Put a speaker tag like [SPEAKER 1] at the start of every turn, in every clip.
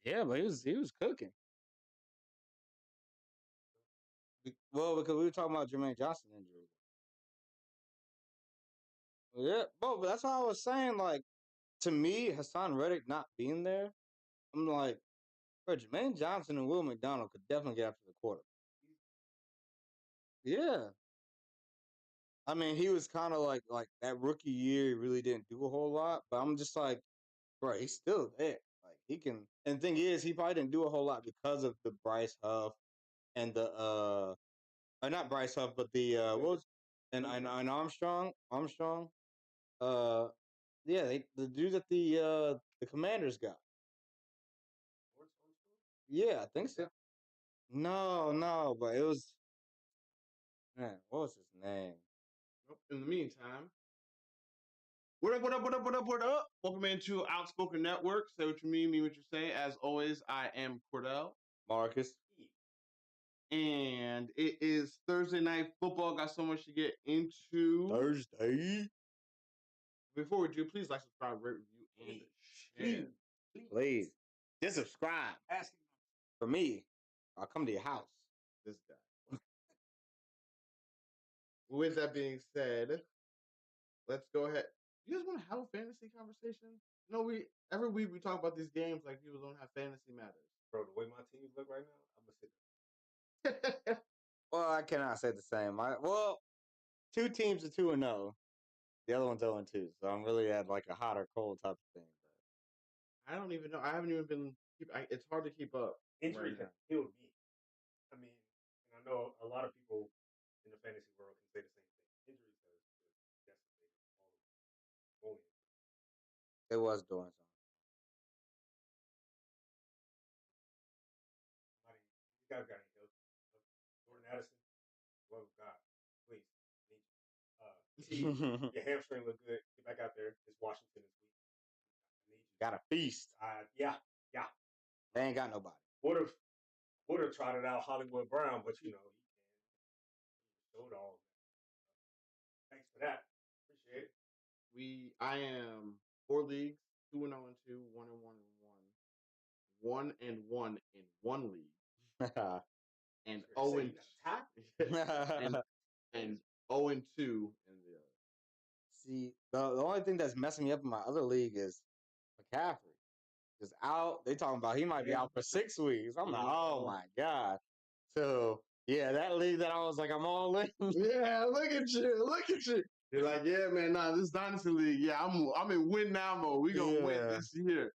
[SPEAKER 1] Yeah, but he was cooking. Well, because we were talking about Jermaine Johnson injury. Yeah, but that's why I was saying. Like, to me, Hassan Reddick not being there, I'm like, bro, Jermaine Johnson and Will McDonald could definitely get after the quarter. Yeah. I mean, he was kind of like that rookie year. He really didn't do a whole lot, but I'm just like, bro, he's still there. Like he can. And the thing is, he probably didn't do a whole lot because of the Bryce Huff and the not Bryce Huff, but the what was and Armstrong. Uh, yeah, the dude that the Commanders got. Yeah, I think so. No, but it was man. What was his name?
[SPEAKER 2] In the meantime, what up? Welcome into OutSpoken Network. Say what you mean what you say. As always, I am Cordell.
[SPEAKER 1] Marcus.
[SPEAKER 2] And it is Thursday night football. Got so much to get into.
[SPEAKER 1] Thursday.
[SPEAKER 2] Before we do, please like, subscribe, rate, review, and share.
[SPEAKER 1] Please. Just subscribe. Asking for me. I'll come to your house.
[SPEAKER 2] This guy. With that being said, let's go ahead. You guys want to have a fantasy conversation? No, every week we talk about these games like people don't have fantasy matters.
[SPEAKER 3] Bro, the way my teams look right now, I'm gonna sit
[SPEAKER 1] there. Well, I cannot say the same. Well, 2 teams are 2-0. The other one's 0-2. So I'm really at like a hot or cold type of thing.
[SPEAKER 2] But I don't even know. I haven't even been. It's hard to keep up.
[SPEAKER 3] Injury has killed me. I mean, and I know a lot of people in the fantasy world can say the same thing. Injuries has decimated all of them.
[SPEAKER 1] It was doing something.
[SPEAKER 3] You guys got any help? Jordan Addison? Well, God, please, need you. Your hamstring look good. Get back out there. It's Washington this week. I need you.
[SPEAKER 1] Got a feast.
[SPEAKER 3] Yeah.
[SPEAKER 1] They ain't got nobody.
[SPEAKER 3] Would have trotted out Hollywood Brown, but you know he showed all of that. Thanks for that. Appreciate it.
[SPEAKER 2] I am 4 leagues, 2-0 and 2, 1-1 and 1, 1-1 in 1 league, and 0 and 0 and 2 in the other.
[SPEAKER 1] See, the only thing that's messing me up in my other league is McCaffrey. Is out. They talking about he might be out for 6 weeks. I'm like, oh my god. So yeah, that league that I was like, I'm all in.
[SPEAKER 2] Yeah, look at you. You're like, yeah, man, this dynasty league. Yeah, I'm in win now mode. We gonna win this year.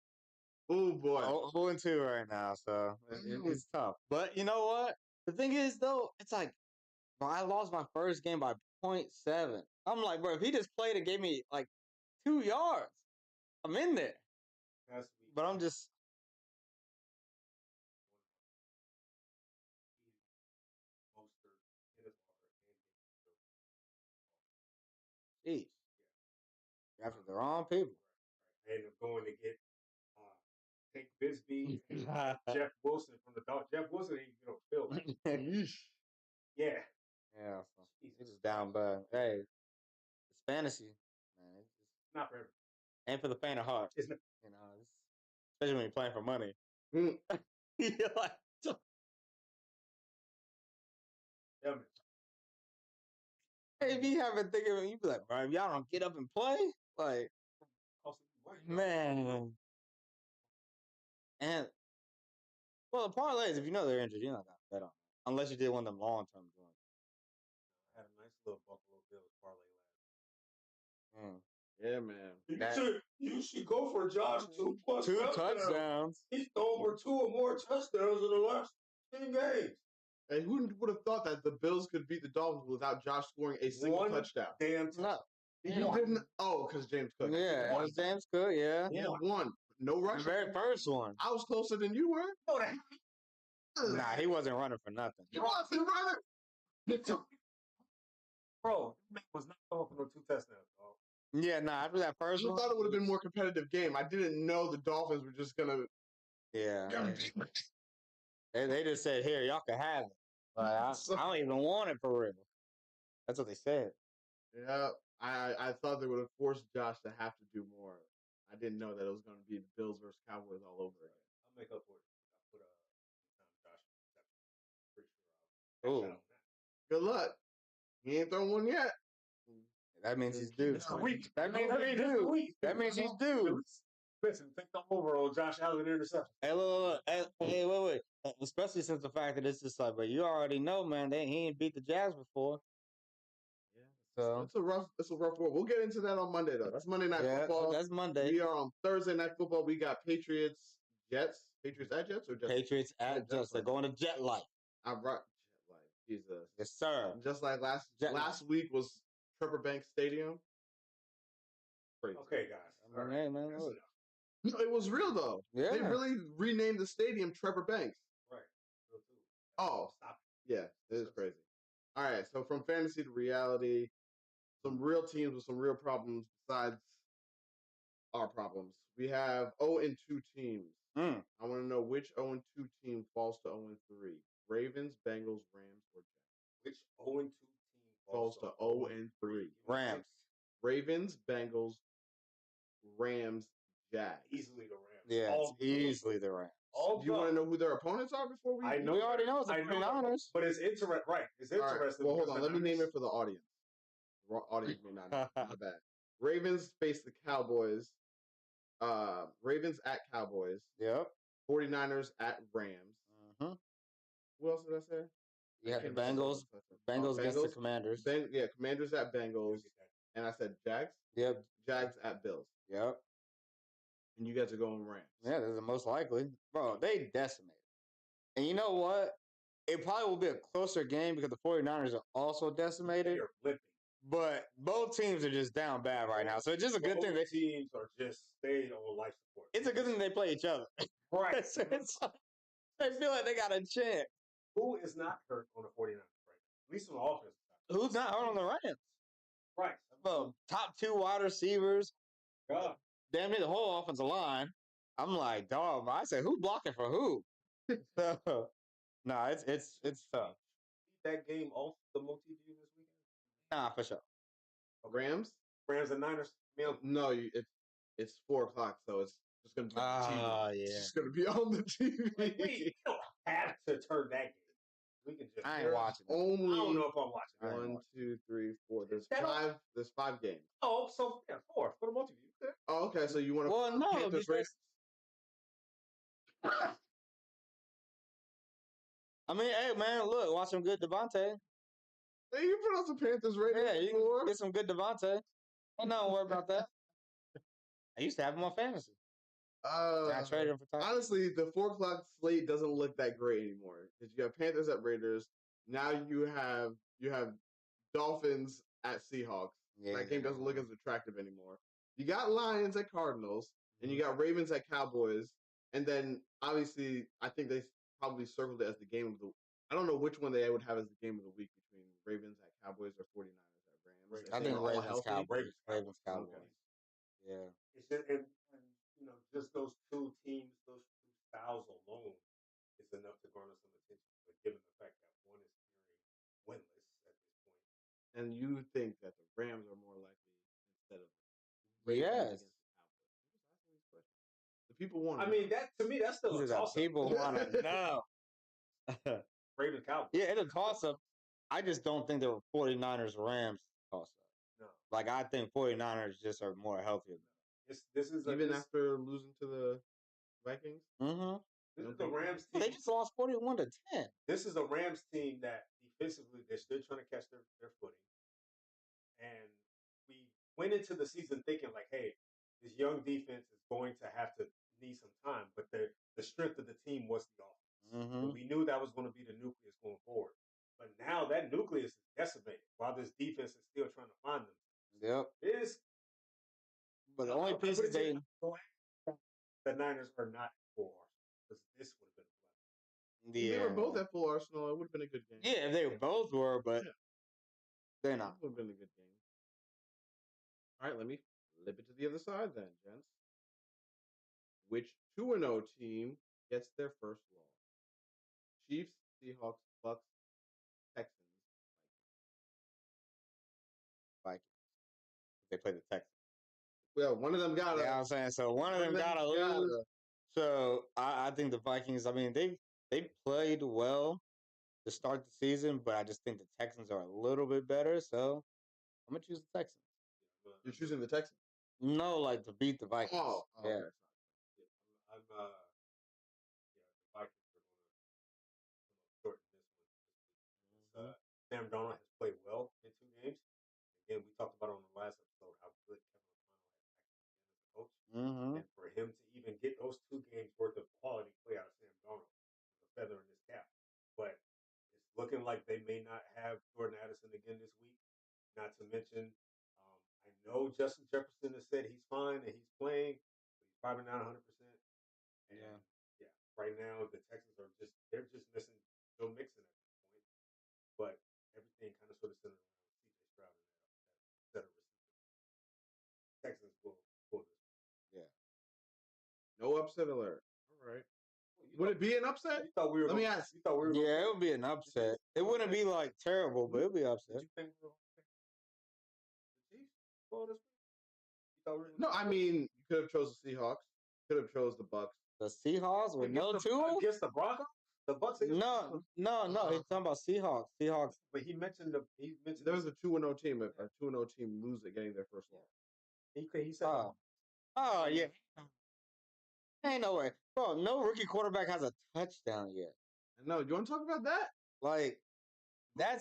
[SPEAKER 2] Oh boy,
[SPEAKER 1] 0-2 right now, so it's tough. But you know what? The thing is, though, it's like, bro, I lost my first game by 0.7. I'm like, bro, if he just played and gave me like 2 yards, I'm in there.
[SPEAKER 3] That's sweet.
[SPEAKER 1] But I'm just. Jeez. After the wrong people.
[SPEAKER 3] I ended up going to get Hank Bisbee and Jeff Wilson from the Dolphins. Jeff Wilson ain't get on film. Yeah.
[SPEAKER 1] Yeah. So he's just down bad. Hey, it's fantasy, man. It's
[SPEAKER 3] not for everyone.
[SPEAKER 1] Ain't for the faint of heart.
[SPEAKER 3] It's not.
[SPEAKER 1] You know, especially when you're playing for money. You're like, if you haven't thinking of it, you be like, bro, if y'all don't get up and play, like, man. And well, the parlays, if you know they're injured, you're not gonna bet on them unless you did one of them long term joints.
[SPEAKER 3] I had a nice little Buffalo Bills parlay last.
[SPEAKER 2] Yeah, man.
[SPEAKER 3] You should go for Josh 2+
[SPEAKER 1] touchdowns.
[SPEAKER 3] He's thrown for 2 or more touchdowns in the last 10 games.
[SPEAKER 2] And who would have thought that the Bills could beat the Dolphins without Josh scoring a single touchdown?
[SPEAKER 3] Damn touchdown.
[SPEAKER 2] You didn't. Oh, because James Cook.
[SPEAKER 1] Yeah, James Cook. Yeah,
[SPEAKER 2] he won. No rush.
[SPEAKER 1] The very first one.
[SPEAKER 2] I was closer than you were.
[SPEAKER 1] Nah, he wasn't running for nothing.
[SPEAKER 2] He wasn't running.
[SPEAKER 3] Bro, was not going for no 2 touchdowns, dog.
[SPEAKER 1] Yeah, nah. After that first one,
[SPEAKER 2] I thought it would have been a more competitive game. I didn't know the Dolphins were just gonna.
[SPEAKER 1] Yeah. They just said, "Here, y'all can have it." But I don't even want it for real. That's what they said.
[SPEAKER 2] Yeah, I thought they would have forced Josh to have to do more. I didn't know that it was going to be the Bills versus Cowboys all over again.
[SPEAKER 3] I'll make up for it.
[SPEAKER 1] Oh,
[SPEAKER 2] Good luck. He ain't thrown one yet.
[SPEAKER 1] that means he's due.
[SPEAKER 3] It's a week.
[SPEAKER 1] That means he's
[SPEAKER 3] It's a
[SPEAKER 1] due.
[SPEAKER 3] week.
[SPEAKER 1] That means he's due.
[SPEAKER 3] Listen, take the over on Josh Allen interception.
[SPEAKER 1] Hey, look. Hey, wait. Especially since the fact that it's just like, but you already know, man, he ain't beat the Jags before.
[SPEAKER 2] Yeah.
[SPEAKER 1] So
[SPEAKER 2] it's a rough one. We'll get into that on Monday though. That's Monday Night Football.
[SPEAKER 1] That's Monday.
[SPEAKER 2] We are on Thursday Night Football. We got Patriots, Jets. Patriots at Jets or Jets?
[SPEAKER 1] Patriots at Jets. They're going to JetLife.
[SPEAKER 2] I'm right. JetLife. Jesus.
[SPEAKER 1] Yes, sir.
[SPEAKER 2] Just like last week was Trevor Banks Stadium. Crazy.
[SPEAKER 3] Okay, guys.
[SPEAKER 1] I mean, hey, man, look.
[SPEAKER 2] No, it was real though.
[SPEAKER 1] Yeah.
[SPEAKER 2] They really renamed the stadium Trevor Banks.
[SPEAKER 3] Right. Real too.
[SPEAKER 2] Oh,
[SPEAKER 3] Stop
[SPEAKER 2] it. Yeah, it is crazy. All right, so from fantasy to reality, some real teams with some real problems besides our problems. We have 0-2 teams. I want to know which 0-2 team falls to 0-3. Ravens, Bengals, Rams, or Jets.
[SPEAKER 3] Which 0-2 team
[SPEAKER 2] falls to 0-3?
[SPEAKER 1] Rams.
[SPEAKER 2] Ravens, Bengals, Rams, Jags.
[SPEAKER 3] Easily the Rams.
[SPEAKER 1] Yeah, it's easily the Rams.
[SPEAKER 2] Do you want to know who their opponents are before we?
[SPEAKER 3] I know.
[SPEAKER 1] We already know it's the 49ers.
[SPEAKER 3] But it's interesting, right? It's interesting.
[SPEAKER 2] Right. Well, hold on. Let me name it for the audience. The audience may not know. My bad. Ravens face the Cowboys. Ravens at Cowboys.
[SPEAKER 1] Yep.
[SPEAKER 2] 49ers at Rams.
[SPEAKER 1] Mm-hmm.
[SPEAKER 2] Who else did I say?
[SPEAKER 1] You had the Bengals. Bengals against the Commanders.
[SPEAKER 2] Commanders at Bengals. And I said Jags?
[SPEAKER 1] Yep.
[SPEAKER 2] Jags at Bills.
[SPEAKER 1] Yep.
[SPEAKER 2] And you guys are going Rams.
[SPEAKER 1] Yeah, that's the most likely. Bro, they decimated. And you know what? It probably will be a closer game because the 49ers are also decimated. But both teams are just down bad right now. So it's just a good thing
[SPEAKER 3] that teams are just staying on life support.
[SPEAKER 1] It's a good thing they play each other.
[SPEAKER 3] Right.
[SPEAKER 1] They feel like they got a chance.
[SPEAKER 3] Who is not hurt on the 49ers right now? At least on the offense.
[SPEAKER 1] Who's not hurt on the Rams?
[SPEAKER 3] Right.
[SPEAKER 1] Well, top 2 wide receivers.
[SPEAKER 3] God.
[SPEAKER 1] Damn near the whole offensive line. I'm like, dog. I said, who's blocking for who? So, no, it's tough.
[SPEAKER 3] That game off the multi-view this weekend?
[SPEAKER 1] Nah, for sure.
[SPEAKER 2] Rams
[SPEAKER 3] and Niners.
[SPEAKER 2] No, it's 4:00, so it's just gonna be on the TV.
[SPEAKER 1] Yeah.
[SPEAKER 2] It's just gonna be on the TV.
[SPEAKER 3] We don't have to turn that game. We can just.
[SPEAKER 1] I ain't watching.
[SPEAKER 3] I don't know if I'm watching.
[SPEAKER 2] 1, 2, 3, 4. There's five games.
[SPEAKER 3] Oh, so 4 for the multi-view. Okay.
[SPEAKER 2] Oh, okay. So you want to?
[SPEAKER 1] Well, no,
[SPEAKER 2] Panthers
[SPEAKER 1] because... I mean, hey man, look, watch some good Devontae.
[SPEAKER 2] Hey, you put on some Panthers Raiders.
[SPEAKER 1] Yeah, you can get some good Devontae. Don't worry about that. I used to have him on fantasy. I traded him for time.
[SPEAKER 2] Honestly, the 4:00 slate doesn't look that great anymore because you have Panthers at Raiders. Now you have Dolphins at Seahawks. Yeah, that game doesn't look as attractive anymore. You got Lions at Cardinals, and you got Ravens at Cowboys, and then obviously I think they probably circled it as the game of the. I don't know which one they would have as the game of the week between Ravens at Cowboys or 49ers at Rams.
[SPEAKER 1] I think Ravens Cowboys.
[SPEAKER 3] Okay.
[SPEAKER 1] Yeah.
[SPEAKER 3] It's just, and just those two teams, those two styles alone is enough to garner some attention. But given the fact that one is winless at this point.
[SPEAKER 2] And you think that the Rams are more likely instead of
[SPEAKER 1] Ravens
[SPEAKER 2] against the Cowboys? The people want.
[SPEAKER 3] I mean, that to me, that's still a toss-up.
[SPEAKER 1] People want to know.
[SPEAKER 3] Ravens Cowboys.
[SPEAKER 1] Yeah, it's a toss-up. I just don't think the 49ers Rams toss-up.
[SPEAKER 3] No.
[SPEAKER 1] Like, I think 49ers just are more healthier.
[SPEAKER 3] This is
[SPEAKER 2] after losing to the Vikings.
[SPEAKER 1] Mm-hmm.
[SPEAKER 3] This is the Rams team.
[SPEAKER 1] They just lost 41-10.
[SPEAKER 3] This is a Rams team that defensively they're still trying to catch their footing. And we went into the season thinking like, hey, this young defense is going to have to need some time, but the strength of the team was the offense.
[SPEAKER 1] Mm-hmm.
[SPEAKER 3] We knew that was going to be the nucleus going forward. But now that nucleus is decimated while this defense is still trying to find them.
[SPEAKER 1] Yep. But the only pieces the
[SPEAKER 3] Niners are not full arsenal because this would have been fun.
[SPEAKER 2] Yeah. They were both at full arsenal. It would have been a good game.
[SPEAKER 1] Yeah, they both were, but they're not.
[SPEAKER 2] It would have been a good game. All right, let me flip it to the other side then, gents. Which 2-0 team gets their first loss? Chiefs, Seahawks, Bucks, Texans,
[SPEAKER 1] Vikings. They play the Texans.
[SPEAKER 2] Well, one of them got to.
[SPEAKER 1] Yeah, I'm saying so. One of them got to lose. So I think the Vikings. I mean, they played well. to start the season, but I just think the Texans are a little bit better, so I'm gonna choose the Texans.
[SPEAKER 2] You're choosing the Texans?
[SPEAKER 1] No, like to beat the Vikings.
[SPEAKER 2] Oh,
[SPEAKER 1] yeah.
[SPEAKER 2] Okay.
[SPEAKER 3] I'm the Vikings are going to come up short in this one. Sam Darnold has played well in 2 games. Again, we talked about on the last episode how good Kevin O'Connell has actually been as a coach. And for him to even get those 2 games worth of quality play out of Sam Darnold was a feather in his cap. But it's looking like they may not have Jordan Addison again this week. Not to mention, I know Justin Jefferson has said he's fine and he's playing, but he's probably not 100%. And yeah, right now the Texans are they're just missing Joe Mixon at this point. But everything kind of sort of centered around CJ Stroud and that set of receivers. Texans will pull this.
[SPEAKER 2] Yeah. No upset alert. All right. Would it be an upset?
[SPEAKER 3] You thought we were
[SPEAKER 2] Let me ask.
[SPEAKER 3] You thought we were
[SPEAKER 1] Yeah, it would be an upset. It wouldn't be like terrible, but it would be an upset.
[SPEAKER 3] Did you think we were okay? The Chiefs pull this week? You thought we were
[SPEAKER 2] No, I mean, you could have chose the Seahawks. Could have chose the Bucks.
[SPEAKER 1] The Seahawks with no Tua?
[SPEAKER 3] Against the Broncos? The Bucks?
[SPEAKER 1] No. He's talking about Seahawks. Seahawks.
[SPEAKER 3] But he mentioned
[SPEAKER 2] there was a 2-0 team. A 2-0 team lose it, getting their first loss.
[SPEAKER 3] He said.
[SPEAKER 1] Oh yeah. Ain't no way, bro. No rookie quarterback has a touchdown yet.
[SPEAKER 2] No, you want to talk about that?
[SPEAKER 1] Like, that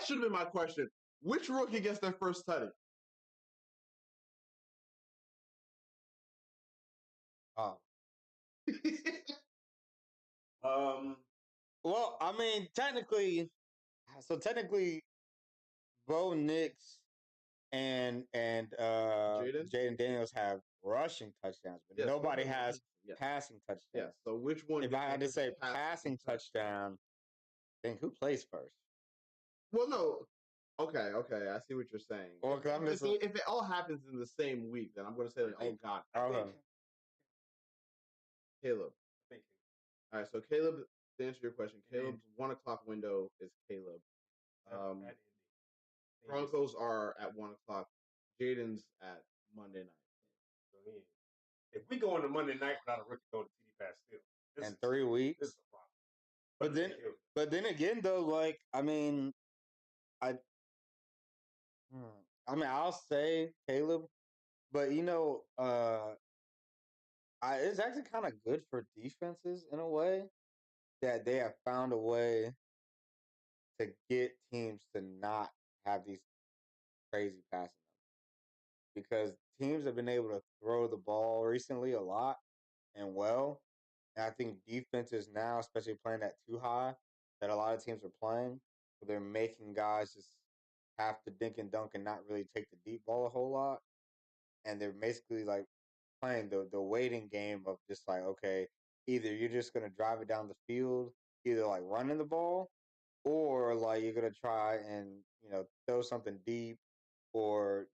[SPEAKER 2] should have been my question. Which rookie gets their first tutty?
[SPEAKER 1] Oh. Well, I mean, technically, Bo Nix and Jaden Daniels have rushing touchdowns, but nobody has passing touchdowns.
[SPEAKER 2] Yeah. So which one?
[SPEAKER 1] If I had to say passing touchdown, then who plays first?
[SPEAKER 2] Well, no. Okay. I see what you're saying.
[SPEAKER 1] Well,
[SPEAKER 2] if it all happens in the same week, then I'm going to say, like, oh God. Caleb. All right. So Caleb, to answer your question, Caleb's 1:00 window is Caleb. Broncos are at 1:00. Jaden's at Monday night.
[SPEAKER 3] So if we go into Monday night without a rookie going to TD Pass still,
[SPEAKER 1] in 3 weeks,
[SPEAKER 3] this is a problem.
[SPEAKER 1] But then again, though, like, I mean, I'll say Caleb, but it's actually kind of good for defenses in a way that they have found a way to get teams to not have these crazy passing numbers, because teams have been able to throw the ball recently a lot and well. And I think defenses now, especially playing that too high, that a lot of teams are playing, where they're making guys just have to dink and dunk and not really take the deep ball a whole lot. And they're basically like playing the waiting game of just like, okay, either you're just going to drive it down the field, either like running the ball, or like you're going to try and, throw something deep, or,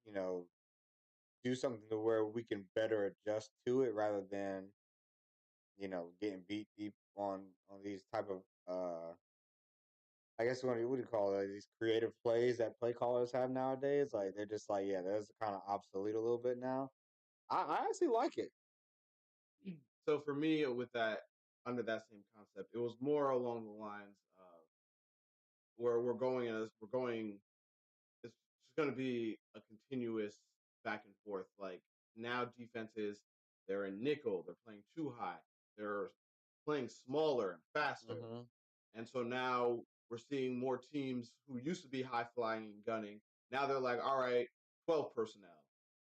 [SPEAKER 1] do something to where we can better adjust to it rather than, getting beat deep on these type of I guess what do you call it? These creative plays that play callers have nowadays. Like, they're just like, yeah, that's kind of obsolete a little bit now. I actually like it.
[SPEAKER 2] So for me, with that, under that same concept, it was more along the lines of where we're going. It's just going to be a continuous back and forth. Like, now defenses, they're in nickel, they're playing too high, they're playing smaller and faster. And so now we're seeing more teams who used to be high flying and gunning. Now they're like, all right, 12 personnel,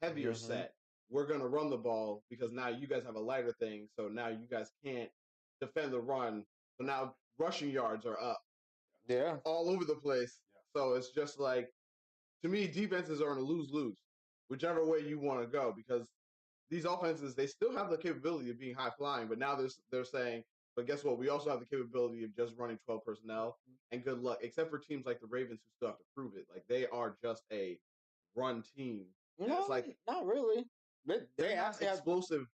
[SPEAKER 2] heavier set. We're going to run the ball because now you guys have a lighter thing. So now you guys can't defend the run. So now rushing yards are up.
[SPEAKER 1] Yeah.
[SPEAKER 2] All over the place. Yeah. So it's just like, to me, defenses are in a lose-lose, whichever way you want to go, because these offenses, they still have the capability of being high flying, but now they're saying, but guess what? We also have the capability of just running 12 personnel, and good luck. Except for teams like the Ravens who still have to prove it. Like, they are just a run team.
[SPEAKER 1] No, it's like, not really. They
[SPEAKER 2] have explosive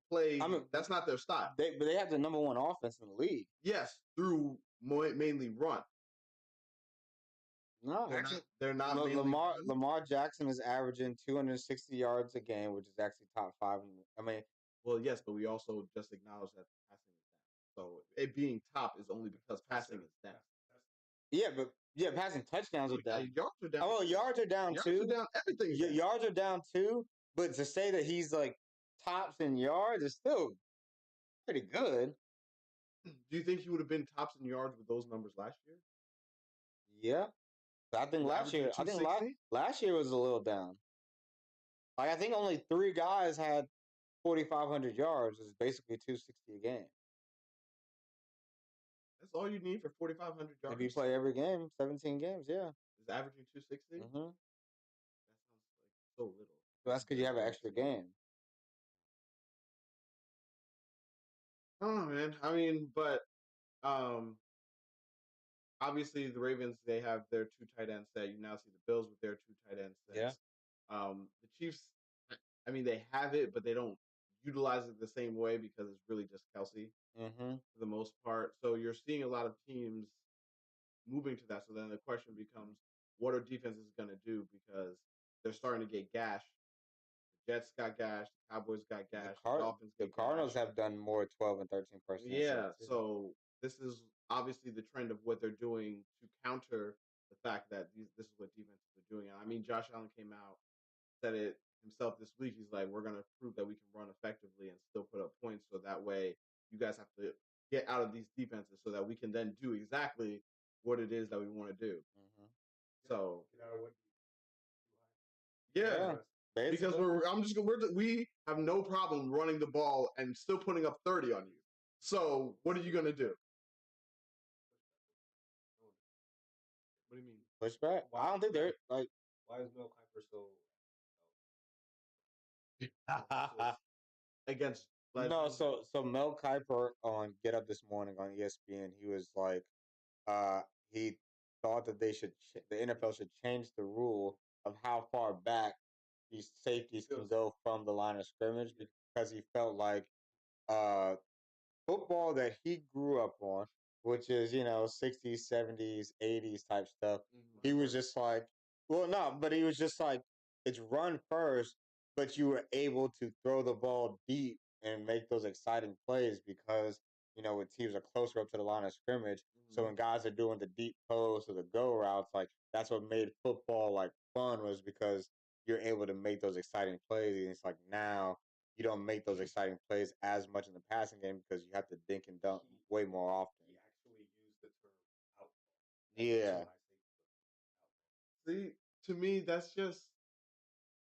[SPEAKER 2] play. That's not their style.
[SPEAKER 1] But they have the number 1 offense in the league.
[SPEAKER 2] Yes, through mainly run.
[SPEAKER 1] No,
[SPEAKER 2] they're not.
[SPEAKER 1] Lamar Jackson is averaging 260 yards a game, which is actually top 5.
[SPEAKER 2] Well, yes, but we also just acknowledge that passing is down. So it being top is only because passing is down.
[SPEAKER 1] Yeah, passing touchdowns are down.
[SPEAKER 2] Yards are down.
[SPEAKER 1] Oh, yards are down
[SPEAKER 2] yards
[SPEAKER 1] too.
[SPEAKER 2] Are down. Everything's down.
[SPEAKER 1] Yards are down too. But to say that he's like tops in yards is still pretty good.
[SPEAKER 2] Do you think he would have been tops in yards with those numbers last year?
[SPEAKER 1] Yeah, I think last year. I think last year was a little down. Like I think only 3 guys had 4,500 yards. Is basically 260 a game.
[SPEAKER 2] That's all you need for 4,500 yards.
[SPEAKER 1] If you play every game, 17 games, yeah.
[SPEAKER 2] Is averaging 260?
[SPEAKER 1] Mm-hmm.
[SPEAKER 2] That sounds like so little.
[SPEAKER 1] So that's because you have an extra game.
[SPEAKER 2] Oh man, I mean, but obviously the Ravens, they have their 2 tight ends set. You now see the Bills with their 2 tight ends set.
[SPEAKER 1] Yeah.
[SPEAKER 2] The Chiefs, I mean, they have it, but they don't utilize it the same way because it's really just Kelsey for the most part. So you're seeing a lot of teams moving to that. So then the question becomes, what are defenses going to do? Because they're starting to get gashed. The Jets got gashed. The Cowboys got gashed. The Dolphins
[SPEAKER 1] the Cardinals have done more 12 and 13 personnel.
[SPEAKER 2] Yeah, so this is obviously the trend of what they're doing to counter the fact that this is what defenses are doing. I mean, Josh Allen came out, said it himself this week. He's like, we're going to prove that we can run effectively and still put up points. So that way you guys have to get out of these defenses so that we can then do exactly what it is that we want to do. So, yeah. Because we have no problem running the ball and still putting up 30 on you. So what are you gonna do? What do you mean?
[SPEAKER 1] Pushback? I don't think they're like.
[SPEAKER 3] Why is Mel Kiper so
[SPEAKER 2] against?
[SPEAKER 1] No, so Mel Kiper on Get Up this morning on ESPN, he was like, he thought that the NFL should change the rule of how far back these safeties can go from the line of scrimmage because he felt like football that he grew up on, which is, 60s, 70s, 80s type stuff, he was just like, well, no, but he was just like, it's run first, but you were able to throw the ball deep and make those exciting plays because, when teams are closer up to the line of scrimmage. So when guys are doing the deep post or the go routes, like that's what made football like fun was because you're able to make those exciting plays. And it's like now you don't make those exciting plays as much in the passing game because you have to dink and dunk way more often.
[SPEAKER 3] He actually used the term outlaw.
[SPEAKER 1] Yeah.
[SPEAKER 2] See, to me, that's just,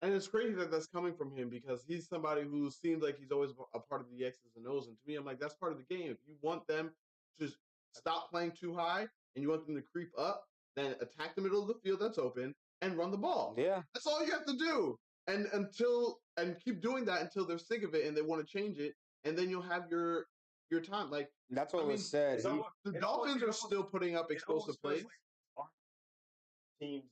[SPEAKER 2] and it's crazy that that's coming from him because he's somebody who seems like he's always a part of the X's and O's. And to me, I'm like, that's part of the game. If you want them to stop playing too high and you want them to creep up, then attack the middle of the field that's open and run the ball.
[SPEAKER 1] Yeah.
[SPEAKER 2] That's all you have to do. And keep doing that until they're sick of it and they want to change it. And then you'll have your time. Like
[SPEAKER 1] that's what was said.
[SPEAKER 2] The Dolphins are still putting up explosive plays.
[SPEAKER 3] Like teams,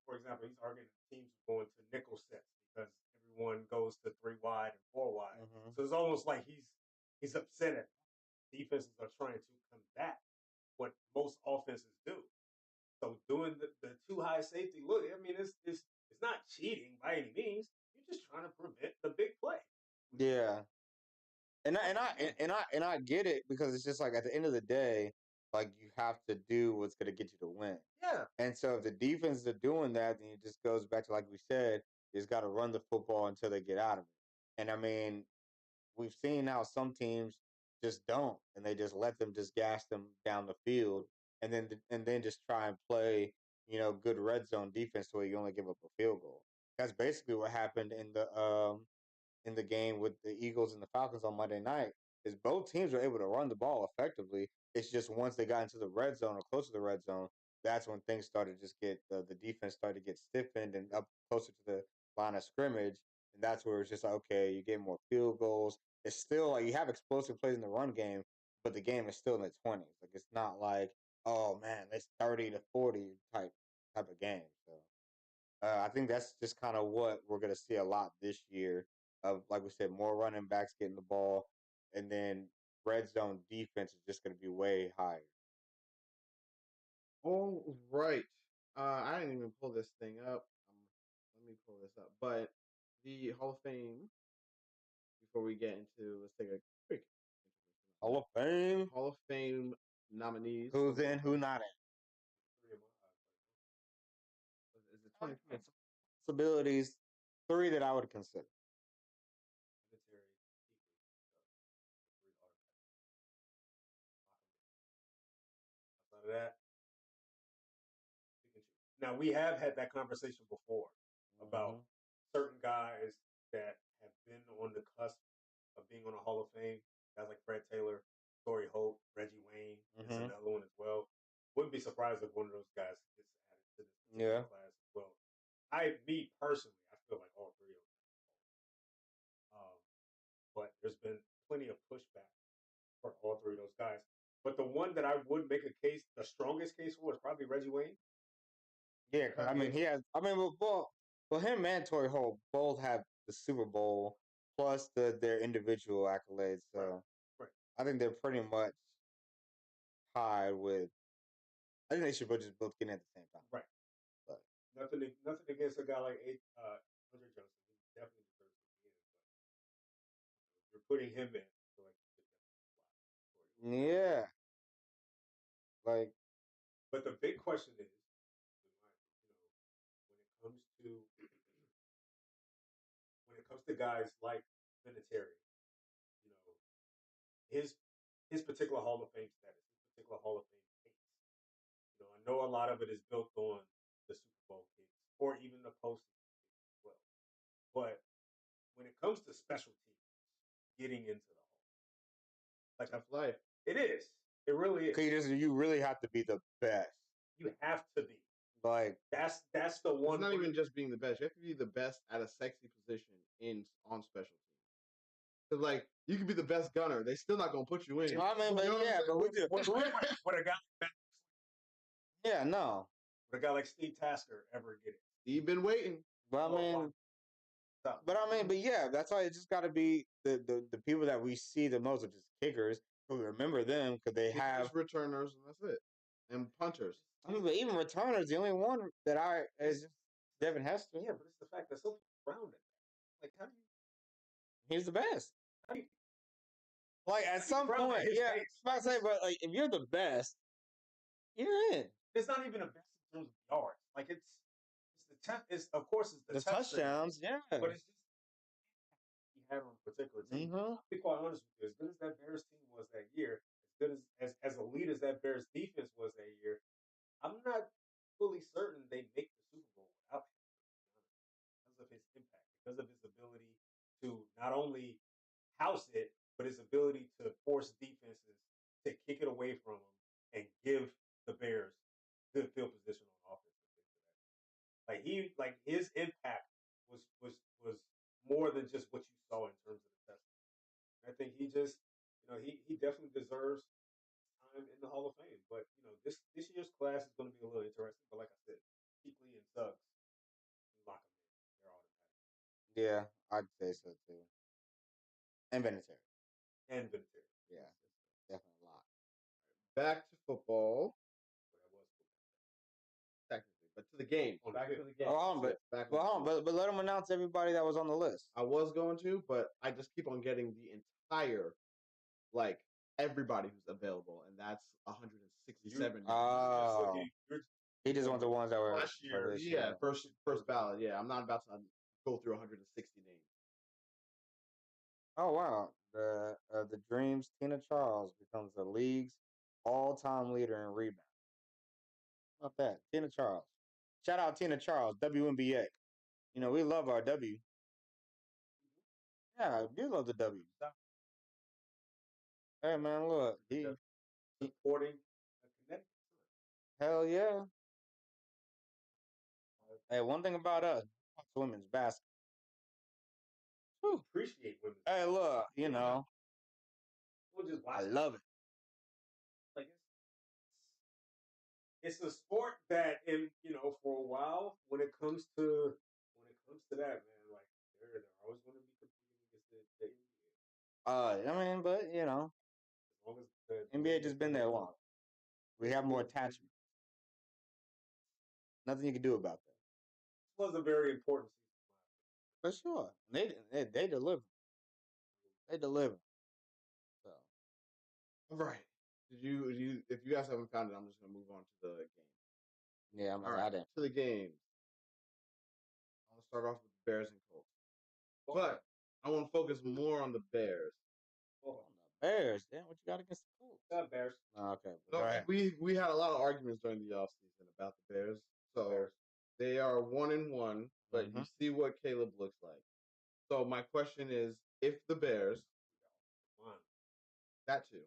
[SPEAKER 3] for example, he's arguing teams going to nickel sets because everyone goes to 3 wide and 4 wide. So it's almost like he's upset at defenses are trying to combat what most offenses do. So doing the too high safety look, I mean, it's not cheating by any means. You're just trying to prevent the big play.
[SPEAKER 1] Yeah, and I get it because it's just like at the end of the day, like you have to do what's going to get you to win.
[SPEAKER 3] Yeah.
[SPEAKER 1] And so if the defense are doing that, then it just goes back to like we said, you just got to run the football until they get out of it. And I mean, we've seen how some teams just don't, and they just let them just gas them down the field, and then just try and play, good red zone defense where you only give up a field goal. That's basically what happened in the game with the Eagles and the Falcons on Monday night. Is both teams were able to run the ball effectively. It's just once they got into the red zone or close to the red zone, that's when things started to just get the defense started to get stiffened and up closer to the line of scrimmage. And that's where it's just like, okay, you get more field goals. It's still like you have explosive plays in the run game, but the game is still in the 20s. Like it's not like, oh man, it's 30 to 40 type of game. So I think that's just kind of what we're gonna see a lot this year. Of like we said, more running backs getting the ball, and then red zone defense is just gonna be way higher.
[SPEAKER 2] All right. I didn't even pull this thing up. Let me pull this up. But the Hall of Fame, before we get into, let's take a quick
[SPEAKER 1] Hall of Fame.
[SPEAKER 2] Hall of Fame nominees.
[SPEAKER 1] Who's in? Who not in? Possibilities, 3 that I would consider.
[SPEAKER 3] Military, outside of that, pick and choose. Now we have had that conversation before about certain guys that have been on the cusp of being on a Hall of Fame. Guys like Fred Taylor, Torrey Holt, Reggie Wayne is another one as well. Wouldn't be surprised if one of those guys gets added to this particular class as well. Me personally, I feel like all 3 of them. But there's been plenty of pushback for all 3 of those guys. But the one that I would make a case, the strongest case for, is probably Reggie Wayne.
[SPEAKER 1] Yeah, because I mean, he has. I mean, well, him and Torrey Holt both have the Super Bowl plus their individual accolades. So I think they're pretty much tied with. I think they should both get in at the same time.
[SPEAKER 3] Right. But nothing against a guy like Andre Johnson. He definitely deserves to be in. But you're putting him in. So
[SPEAKER 1] yeah. Like.
[SPEAKER 3] But the big question is, when it comes to guys like Vinatieri, his particular Hall of Fame status, his particular Hall of Fame case. I know a lot of it is built on the Super Bowl case or even the postseason case as well. But when it comes to special teams getting into the Hall, like
[SPEAKER 2] that's life.
[SPEAKER 3] It is. It really is.
[SPEAKER 1] You really have to be the best.
[SPEAKER 3] You have to be.
[SPEAKER 1] Like
[SPEAKER 3] that's the one.
[SPEAKER 2] It's not even just being the best. You have to be the best at a sexy position on special teams. Because like you could be the best gunner, they still not gonna put you in.
[SPEAKER 1] I mean, but we do.
[SPEAKER 3] What a guy.
[SPEAKER 1] Yeah, no.
[SPEAKER 3] Would a guy like Steve Tasker ever get it?
[SPEAKER 2] Steve been waiting.
[SPEAKER 1] But yeah, that's why it just got to be the people that we see the most, which is kickers. We remember them because they have
[SPEAKER 2] returners, and that's it, and punters.
[SPEAKER 1] I mean, but even returners, the only one that is just Devin Hester.
[SPEAKER 3] Yeah, but it's the fact that so rounded. Like, how do you?
[SPEAKER 1] He's the best. Like at some point, yeah. I say, but like if you're the best, you're in.
[SPEAKER 3] It's not even a best in terms of yards. Like it's of course it's the
[SPEAKER 1] touchdowns, yeah.
[SPEAKER 3] But it's just he had on a particular team. I'll be quite honest with you. As good as that Bears team was that year, as good as elite as that Bears defense was that year, I'm not fully certain they make the Super Bowl without him, because of his impact, because of his ability to not only house it, but his ability to force defenses to kick it away from him and give the Bears good field position on offense. Like his impact was more than just what you saw in terms of the testing. I think he just, he definitely deserves time in the Hall of Fame. But this year's class is going to be a little interesting. But like I said, Kuechly and Suggs, lock them in. They're automatic.
[SPEAKER 1] Yeah, I'd say so too. And Vinatieri.
[SPEAKER 3] Yeah,
[SPEAKER 1] definitely a lot.
[SPEAKER 2] Back to football. Technically, but to the game. Back to the game.
[SPEAKER 1] But let them announce everybody that was on the list.
[SPEAKER 2] I was going to, but I just keep on getting the entire, like, everybody who's available, and that's 167.
[SPEAKER 1] Oh. He just wants the ones that were
[SPEAKER 2] last year. Yeah, first ballot. Yeah, I'm not about to go through 160 names.
[SPEAKER 1] Oh wow! The Dreams Tina Charles becomes the league's all-time leader in rebounds. How about that, Tina Charles. Shout out Tina Charles, WNBA. We love our W. Yeah, we do love the W. Hey man, look, he
[SPEAKER 3] supporting Connecticut.
[SPEAKER 1] Hell yeah. Hey, one thing about us, women's basketball.
[SPEAKER 3] Appreciate women.
[SPEAKER 1] Hey, look,
[SPEAKER 3] we'll just watch
[SPEAKER 1] I love it.
[SPEAKER 3] Like it's a sport that, for a while, when it comes to that, man, like they're always going to be competing against the NBA.
[SPEAKER 1] I mean, but
[SPEAKER 3] as long as the
[SPEAKER 1] NBA just been there long, we have more attachment. Nothing you can do about that.
[SPEAKER 3] This was a very important season.
[SPEAKER 1] For sure, they deliver. They deliver. So,
[SPEAKER 2] right. If you guys haven't found it, I'm just gonna move on to the game.
[SPEAKER 1] Yeah,
[SPEAKER 2] all right. To the game. start off with the Bears and Colts. But I want to focus more on the Bears.
[SPEAKER 1] On the Bears, damn, what you got against the Colts?
[SPEAKER 3] Bears.
[SPEAKER 1] Oh, okay.
[SPEAKER 2] No, we had a lot of arguments during the offseason about the Bears. So they are 1-1, but you see what Caleb looks like. So my question is, if the Bears, that too,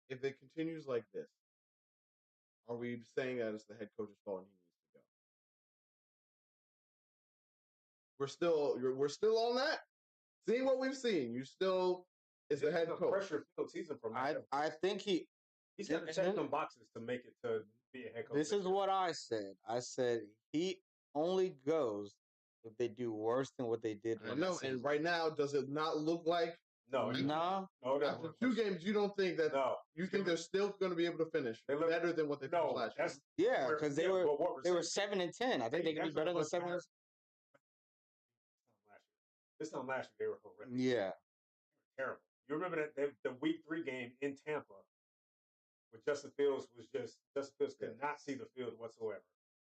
[SPEAKER 2] if it continues like this, are we saying that it's the head coach's fault and he needs to go? We're still on that. Seeing what we've seen, you still is the head coach.
[SPEAKER 3] Pressure filled season from
[SPEAKER 1] I think
[SPEAKER 3] he's got to check some boxes to make it to be a head coach.
[SPEAKER 1] This is what I said. I said he only goes if they do worse than what they did.
[SPEAKER 2] I know, and right now, does it not look like?
[SPEAKER 3] No.
[SPEAKER 2] After 2 games, you don't think that? No. You think they're still going to be able to finish better than what they finished last year?
[SPEAKER 1] Yeah, because they were 7-10. I think they can be better than 7.
[SPEAKER 3] This time last year they were horrendous.
[SPEAKER 1] Yeah,
[SPEAKER 3] they were terrible. You remember that the week 3 game in Tampa, with Justin Fields could not see the field whatsoever.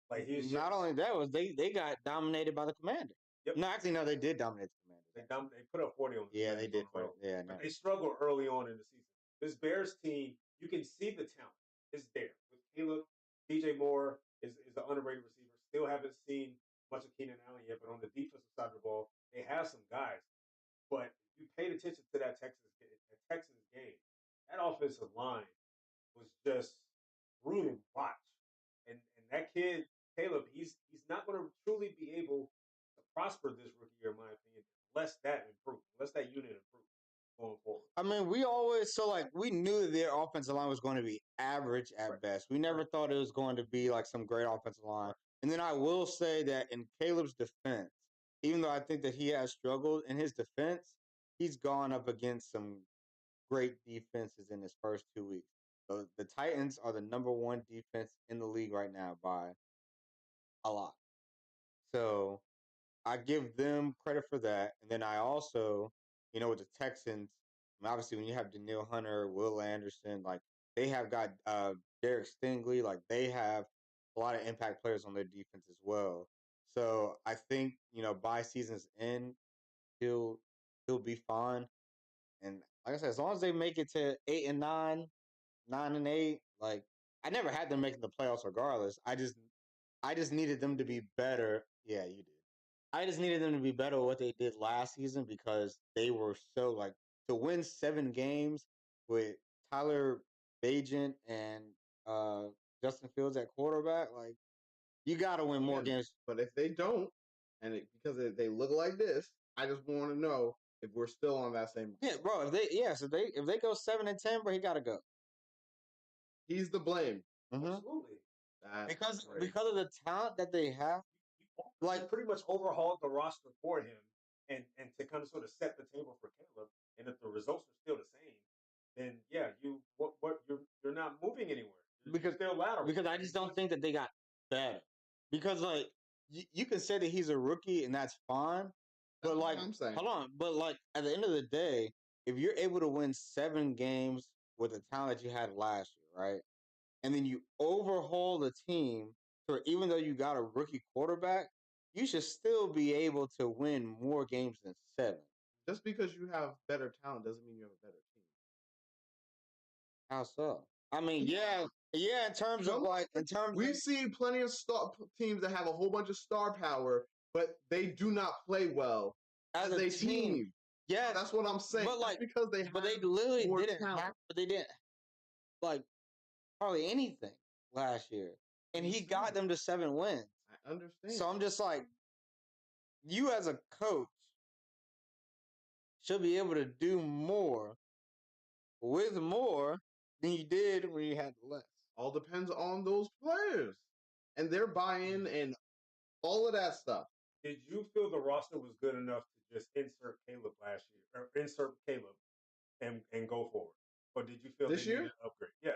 [SPEAKER 3] Like he's
[SPEAKER 1] not only that was they got dominated by the Commanders.
[SPEAKER 3] Yep.
[SPEAKER 1] No, actually, no, they did dominate the Commanders.
[SPEAKER 3] They put up 40 on them.
[SPEAKER 1] Yeah, they did. Yeah, no.
[SPEAKER 3] They struggled early on in the season. This Bears team, you can see the talent. It's there. With Caleb, DJ Moore is an underrated receiver. Still haven't seen much of Keenan Allen yet, but on the defensive side of the ball, they have some guys. But if you paid attention to that Texans game, that offensive line was just brutal to watch. And that kid, Caleb, he's not going to truly be able to prosper this rookie year, in my opinion, unless that unit improves going forward.
[SPEAKER 1] I mean, we knew that their offensive line was going to be average at best. We never thought it was going to be like some great offensive line. And then I will say that in Caleb's defense, even though I think that he has struggled in his defense, he's gone up against some great defenses in his first 2 weeks. So the Titans are the number 1 defense in the league right now by a lot. So I give them credit for that. And then I also, with the Texans, obviously when you have Danielle Hunter, Will Anderson, like they have got Derek Stingley, like they have a lot of impact players on their defense as well. So I think, by season's end, he'll be fine. And like I said, as long as they make it to 8-9, 9-8, like I never had them making the playoffs regardless. I just needed them to be better. Yeah, you did. I just needed them to be better at what they did last season because they were so like to win 7 games with Tyler Bagent and Justin Fields at quarterback. Like you got to win more games.
[SPEAKER 2] But if they don't, because they look like this, I just want to know if we're still on that same.
[SPEAKER 1] Yeah, bro. If they go 7-10, bro, he got to go.
[SPEAKER 2] He's the blame.
[SPEAKER 3] Absolutely.
[SPEAKER 1] Because of the talent that they have,
[SPEAKER 3] like pretty much overhauled the roster for him, and to kind of sort of set the table for Caleb. And if the results are still the same, then yeah, you're not moving anywhere. You're still lateral.
[SPEAKER 1] Because I just don't think that they got better. Because like you can say that he's a rookie and that's fine, but
[SPEAKER 2] that's
[SPEAKER 1] like hold on, but like at the end of the day, if you're able to win 7 games with the talent that you had last year, right? And then you overhaul the team, so even though you got a rookie quarterback, you should still be able to win more games than 7.
[SPEAKER 2] Just because you have better talent doesn't mean you have a better team.
[SPEAKER 1] How so? I mean, yeah. In terms of
[SPEAKER 2] we've seen plenty of teams that have a whole bunch of star power, but they do not play well as a team.
[SPEAKER 1] Yeah,
[SPEAKER 2] that's what I'm saying.
[SPEAKER 1] But like,
[SPEAKER 2] because they
[SPEAKER 1] literally
[SPEAKER 2] more
[SPEAKER 1] didn't
[SPEAKER 2] talent.
[SPEAKER 1] but they didn't like hardly anything last year, and he got them to 7 wins.
[SPEAKER 2] I understand.
[SPEAKER 1] So I'm just like, you as a coach should be able to do more with more than you did when you had less.
[SPEAKER 2] All depends on those players and their buy-in and all of that stuff.
[SPEAKER 3] Did you feel the roster was good enough to just insert Caleb last year, or insert Caleb and go forward, or did you feel
[SPEAKER 2] this year
[SPEAKER 3] an upgrade? Yeah,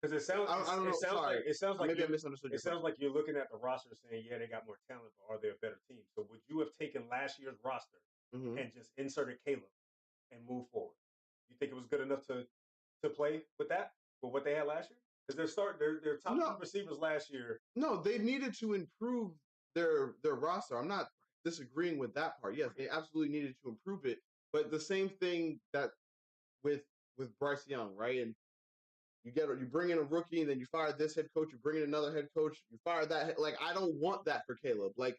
[SPEAKER 3] because it sounds like
[SPEAKER 2] maybe I misunderstood.
[SPEAKER 3] It sounds like you're looking at the roster saying, yeah, they got more talent, but are they a better team? So would you have taken last year's roster and just inserted Caleb and move forward? You think it was good enough to play with that, with what they had last year? Because their top 2 receivers last year.
[SPEAKER 2] No, they needed to improve their roster. I'm not disagreeing with that part. Yes, they absolutely needed to improve it, but the same thing that with Bryce Young, right? And you bring in a rookie, and then you fire this head coach. You bring in another head coach. You fire that. Like, I don't want that for Caleb. Like,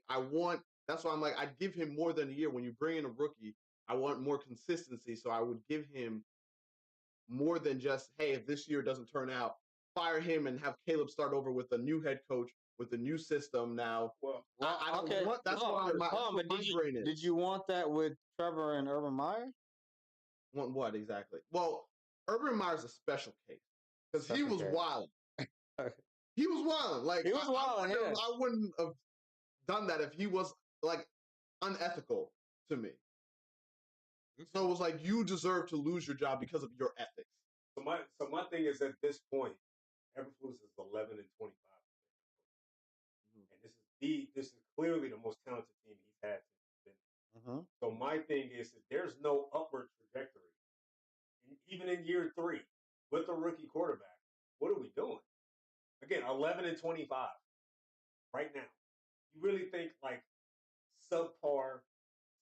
[SPEAKER 2] that's why I'm like, I'd give him more than a year. When you bring in a rookie, I want more consistency. So I would give him more than just, hey, if this year doesn't turn out, fire him and have Caleb start over with a new head coach with a new system. Now, I don't want. That's why my brain is.
[SPEAKER 1] Did you want that with Trevor and Urban Meyer?
[SPEAKER 2] Want what exactly? Well, Urban Meyer's a special case because he was wild. He was wild. Like,
[SPEAKER 1] he was wild.
[SPEAKER 2] I wouldn't have done that if he was like unethical to me. So it was like, you deserve to lose your job because of your ethics.
[SPEAKER 3] So my thing is, at this point, Eberflus is 11-25, and this is clearly the most talented team he's had since he's been. So my thing is there's no upward trajectory, even in year 3 with a rookie quarterback. What are we doing? Again, 11-25 right now. You really think like subpar,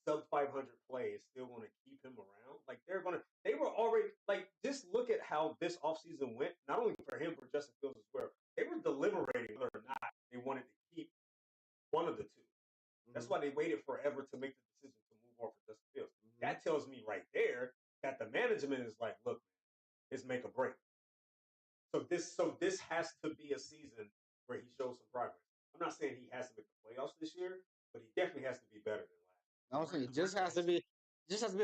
[SPEAKER 3] sub 500 play is still going to keep him around? Like, they were already, like, just look at how this offseason went, not only for him, for Justin Fields as well. They were deliberating whether or not they wanted to keep one of the two. That's why they waited forever to make the decision to move on for Justin Fields. That tells me right there that the management is like, look, it's make or break. So this has to be a season where he shows some progress. I'm not saying he has to make the playoffs this year, but he definitely has to be better than last.
[SPEAKER 1] I was saying, it just has to be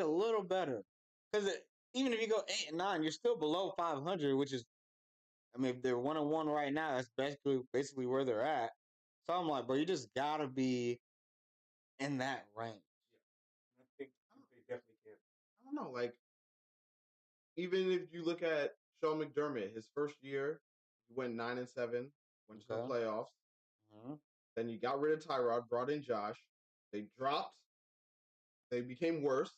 [SPEAKER 1] a little better. Because even if you go 8-9, you're still below 500, which is, I mean, if they're 1-1 right now, that's basically where they're at. So I'm like, bro, you just gotta be in that range.
[SPEAKER 3] Yeah, I think they definitely can.
[SPEAKER 2] I don't know, like, even if you look at Sean McDermott, his first year, he went 9-7, went to the playoffs. Then you got rid of Tyrod, brought in Josh. They dropped. They became worse,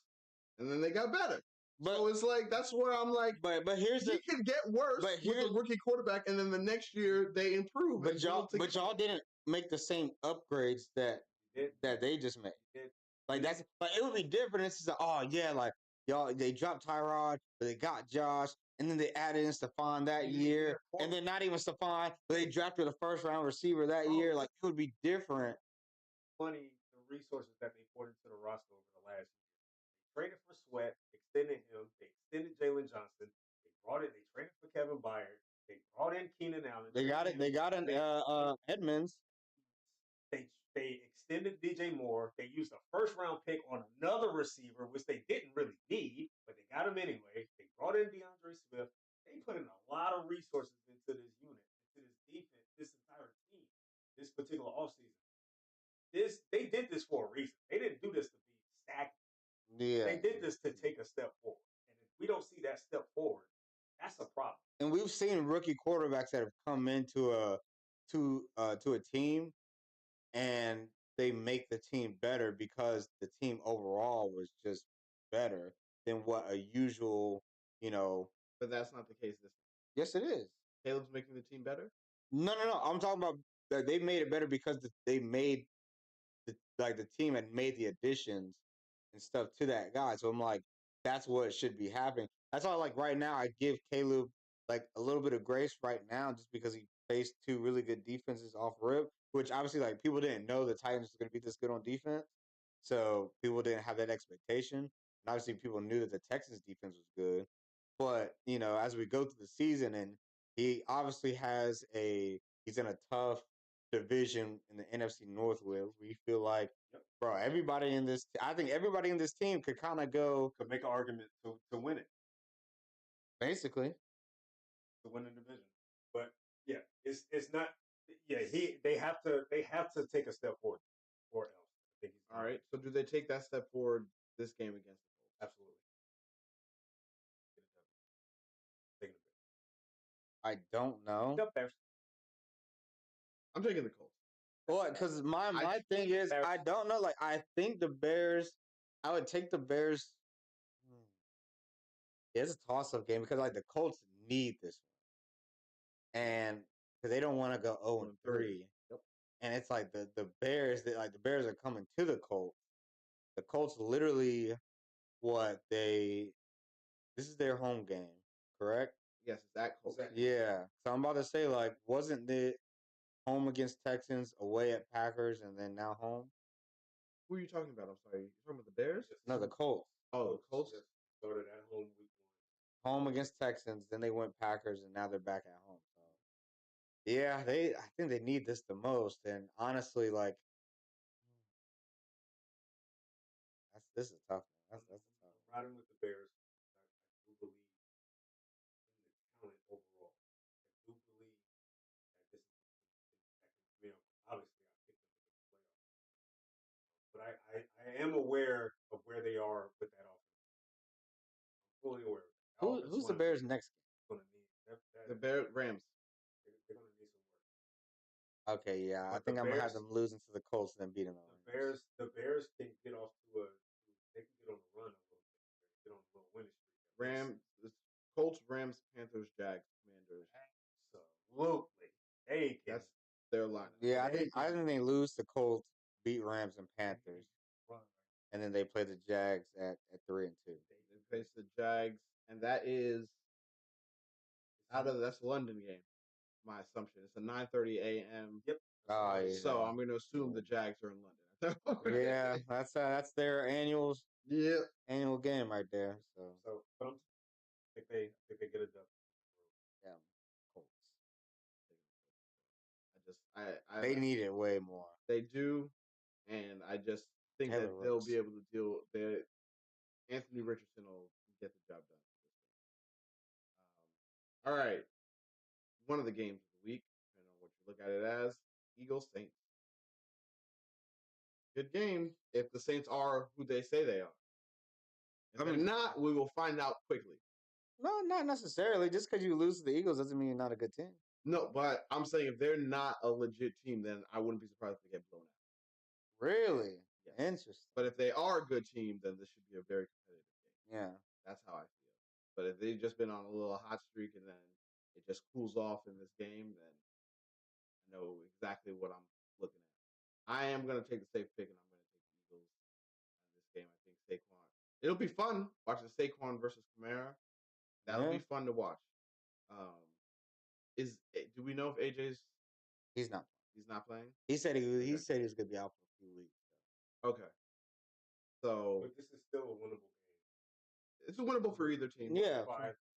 [SPEAKER 2] and then they got better. So it's like, that's where I'm like,
[SPEAKER 1] but he
[SPEAKER 2] can get worse with a rookie quarterback, and then the next year they improve.
[SPEAKER 1] But y'all didn't make the same upgrades that they just made. Like, that's like, it would be different. It's like, oh yeah, like y'all, they dropped Tyrod, but they got Josh, and then they added in Stephon that year, and then not even Stephon, but they drafted a first round receiver that year. Like, it would be different.
[SPEAKER 3] Funny, the resources that they poured into the roster over the last year. They traded for Sweat, extended him. They extended Jalen Johnson. They traded for Kevin Byard. They brought in Keenan Allen.
[SPEAKER 1] They got in Edmonds.
[SPEAKER 3] They extended DJ Moore. They used a first-round pick on another receiver, which they didn't really need, but they got him anyway. They brought in DeAndre Swift. They put in a lot of resources into this unit, into this defense, this entire team, this particular offseason. They did this for a reason. They didn't do this to be stagnant. Yeah. They did this to take a step forward. And if we don't see that step forward, that's a problem.
[SPEAKER 1] And we've seen rookie quarterbacks that have come into a team, and they make the team better because the team overall was just better than what a usual,
[SPEAKER 2] But that's not the case this time.
[SPEAKER 1] Yes, it is.
[SPEAKER 2] Caleb's making the team better?
[SPEAKER 1] No. I'm talking about that they made it better because they made the team had made the additions and stuff to that guy. So I'm like, that's what should be happening. That's why, like, right now, I give Caleb like a little bit of grace right now, just because he faced 2 really good defenses off rip, which obviously, like, people didn't know the Titans were going to be this good on defense. So people didn't have that expectation. And obviously people knew that the Texans defense was good. But, as we go through the season, and he obviously he's in a tough division in the NFC North with, we feel like, bro, I think everybody in this team could kind of
[SPEAKER 3] could make an argument to win it.
[SPEAKER 1] Basically.
[SPEAKER 3] To win the division. But yeah, it's not, yeah, they have to take a step forward or else. I think
[SPEAKER 2] all right. So do they take that step forward this game against the Colts?
[SPEAKER 3] Absolutely.
[SPEAKER 1] I don't know.
[SPEAKER 2] I'm taking the Colts.
[SPEAKER 1] Well, because my thing is, I don't know. Like, I think the Bears, I would take the Bears. It's a toss-up game because, like, the Colts need this one. And because they don't want to go 0-3.
[SPEAKER 2] Yep.
[SPEAKER 1] and it's like the Bears that like the Bears are coming to the Colts. The Colts literally what they this is their home game, correct?
[SPEAKER 2] Yes, it's at Colts.
[SPEAKER 3] Exactly.
[SPEAKER 1] Yeah. So I'm about to say like wasn't it home against Texans, away at Packers, and then now home?
[SPEAKER 2] Who are you talking about? I'm sorry. You're talking about the Bears?
[SPEAKER 3] Yes.
[SPEAKER 1] No, the Colts.
[SPEAKER 2] Oh, the Colts?
[SPEAKER 3] Yes. Started at home week 1.
[SPEAKER 1] Home against Texans, then they went Packers, and now they're back at home. So yeah, I think they need this the most. And honestly, like this is tough. Man. That's a tough.
[SPEAKER 3] I'm riding with the Bears. I do believe in the talent overall. I do believe that this is that can, obviously I picked them to make the playoffs. But I am aware of where they are with that offense. I'm fully aware of that.
[SPEAKER 1] Who's the Bears' next game?
[SPEAKER 3] Gonna need
[SPEAKER 2] The Bears, Rams.
[SPEAKER 3] They're gonna need some work.
[SPEAKER 1] Okay, yeah, I
[SPEAKER 3] But
[SPEAKER 1] think
[SPEAKER 3] the
[SPEAKER 1] I'm gonna have
[SPEAKER 3] Bears-
[SPEAKER 1] them losing to the Colts and then beating the Rams.
[SPEAKER 3] The Bears can get off to they can get on the run a little bit. They can get on a little winning streak.
[SPEAKER 2] Rams, Colts, Rams, Panthers, Jags, Commanders.
[SPEAKER 3] Absolutely. They can.
[SPEAKER 2] That's their lineup.
[SPEAKER 1] Yeah, I think they lose to Colts, beat Rams and Panthers,
[SPEAKER 3] run.
[SPEAKER 1] and then they play the Jags at 3-2.
[SPEAKER 2] They face the Jags, and that is that's the London game. My assumption. It's a 9:30 a.m.
[SPEAKER 3] Yep.
[SPEAKER 1] Oh, yeah.
[SPEAKER 2] So I'm going to assume the Jags are in London.
[SPEAKER 1] Yeah, that's their annual game right there.
[SPEAKER 3] So, but I think they get it done.
[SPEAKER 1] Yeah, Colts.
[SPEAKER 2] They
[SPEAKER 1] need it way more.
[SPEAKER 2] They do, and I just think that they'll be able to deal. Anthony Richardson will get the job done. All right, one of the games of the week, depending on what you look at it as, Eagles Saints. Good game if the Saints are who they say they are. If they're not, we will find out quickly.
[SPEAKER 1] No, not necessarily. Just because you lose to the Eagles doesn't mean you're not a good team.
[SPEAKER 2] No, but I'm saying if they're not a legit team, then I wouldn't be surprised if they get blown out.
[SPEAKER 1] Really?
[SPEAKER 2] Yes.
[SPEAKER 1] Interesting.
[SPEAKER 2] But if they are a good team, then this should be a very competitive game.
[SPEAKER 1] Yeah.
[SPEAKER 2] That's how I feel. But if they've just been on a little hot streak and then it just cools off in this game, then I know exactly what I'm looking at. I am going to take the safe pick, and I'm going to take the Eagles in this game. I think Saquon. It'll be fun watching Saquon versus Kamara. That'll be fun to watch. Do we know if AJ's?
[SPEAKER 1] He's not.
[SPEAKER 2] He's not playing.
[SPEAKER 1] He said he said he was going to be out for a few weeks.
[SPEAKER 2] So. Okay. So,
[SPEAKER 3] but this is still a winnable game.
[SPEAKER 2] It's winnable for either team.
[SPEAKER 1] Yeah.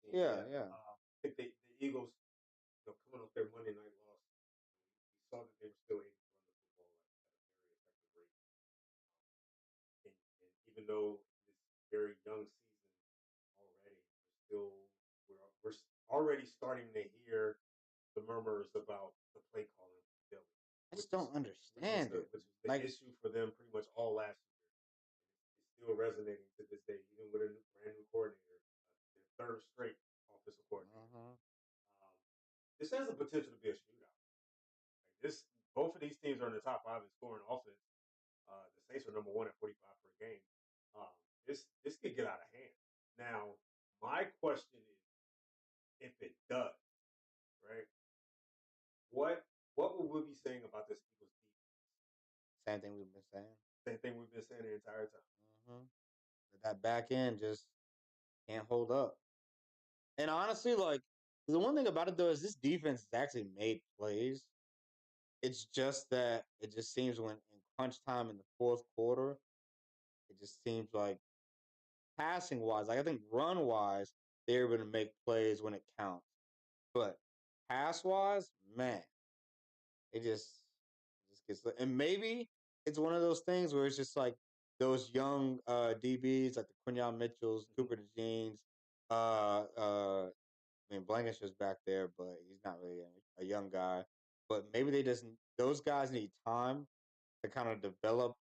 [SPEAKER 1] Yeah.
[SPEAKER 3] I think the Eagles, coming off their Monday night loss, we saw that they were still able to run the football at a very effective rate. And even though this very young season already, we're already starting to hear the murmurs about the play calling.
[SPEAKER 1] I just don't understand it.
[SPEAKER 3] Which is the issue for them pretty much all last year. It's still resonating to this day, even with a brand new coordinator, their third straight offensive coordinator. This has the potential to be a shootout. Both of these teams are in the top 5 in scoring offense. The Saints are number 1 at 45 per game. This could get out of hand. Now, my question is, if it does, right? What would we be saying about this Eagles defense?
[SPEAKER 1] Same thing we've been saying.
[SPEAKER 3] Same thing we've been saying the entire time.
[SPEAKER 1] That back end just can't hold up. And honestly, like the one thing about it though is this defense has actually made plays. It's just that it just seems when in crunch time in the fourth quarter, it just seems like passing wise, like I think run wise, they're able to make plays when it counts. But pass wise, man, it just gets and maybe it's one of those things where it's just like those young DBs like the Quinyon Mitchells, Cooper DeJeans, I mean Blankenship's back there, but he's not really a young guy. But maybe those guys need time to kind of develop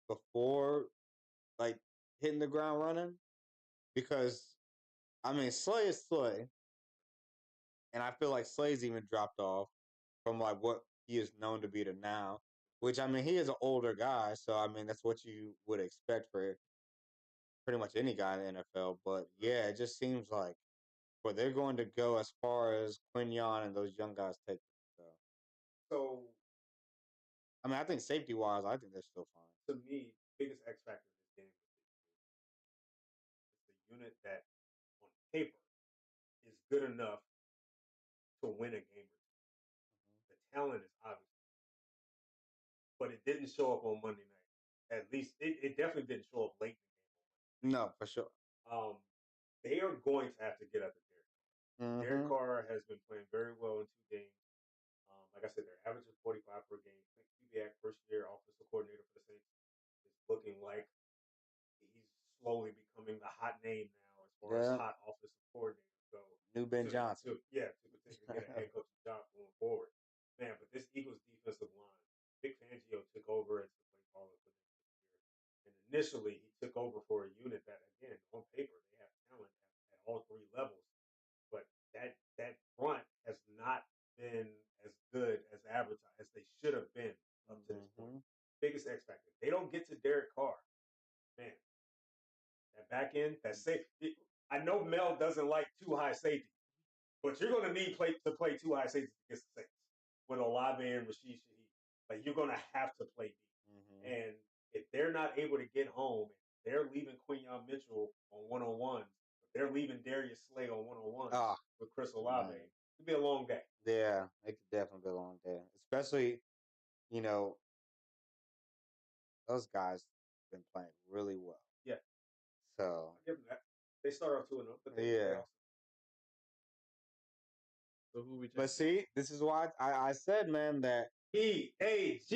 [SPEAKER 1] before like hitting the ground running. Because I mean Slay is Slay. And I feel like Slay's even dropped off from like what he is known to be to now. Which I mean, he is an older guy, so I mean that's what you would expect for pretty much any guy in the NFL. But yeah, it just seems like where they're going to go as far as Quinyon and those young guys take.
[SPEAKER 3] So
[SPEAKER 1] I mean, I think safety wise, I think they're still fine.
[SPEAKER 3] To me, biggest X factor in this game is the unit that, on paper, is good enough to win a game or two. The talent is obvious, but it didn't show up on Monday night. At least it definitely didn't show up late in the game.
[SPEAKER 1] No, for sure.
[SPEAKER 3] They are going to have to get after Derek Carr. Derek Carr has been playing very well in 2 games. Like I said, they're averaging 45 per game. Kubiak, first year offensive coordinator for the Saints, is looking like he's slowly becoming the hot name now as far as hot offensive coordinators go.
[SPEAKER 1] New Ben Johnson.
[SPEAKER 3] To potentially get a head coaching job going forward. Man, but this Eagles defensive line, Vic Fangio took over as the play caller for them this year. And initially, he took over for a unit that, again, on paper, they have talent at all 3 levels. But that front has not been as good as advertised as they should have been up to this point. Biggest X factor. They don't get to Derek Carr. Man, that back end, that safe. I know Mel doesn't like too high safety, but you're going to need to play too high safety against the Saints with Olave and Rashid Shaheed. Like, you're going to have to play deep. And if they're not able to get home, they're leaving Quinyon Mitchell on one-on-ones, they're leaving Darius Slay on one-on-ones with Chris Olave. It'd be a long day.
[SPEAKER 1] Yeah, it could definitely be a long day. Especially, those guys have been playing really well.
[SPEAKER 3] Yeah.
[SPEAKER 1] So
[SPEAKER 3] I'll give them that. They start off 2-0, but they
[SPEAKER 1] yeah.
[SPEAKER 2] So who we?
[SPEAKER 1] But see, this is why I said, man, that
[SPEAKER 3] EAGLES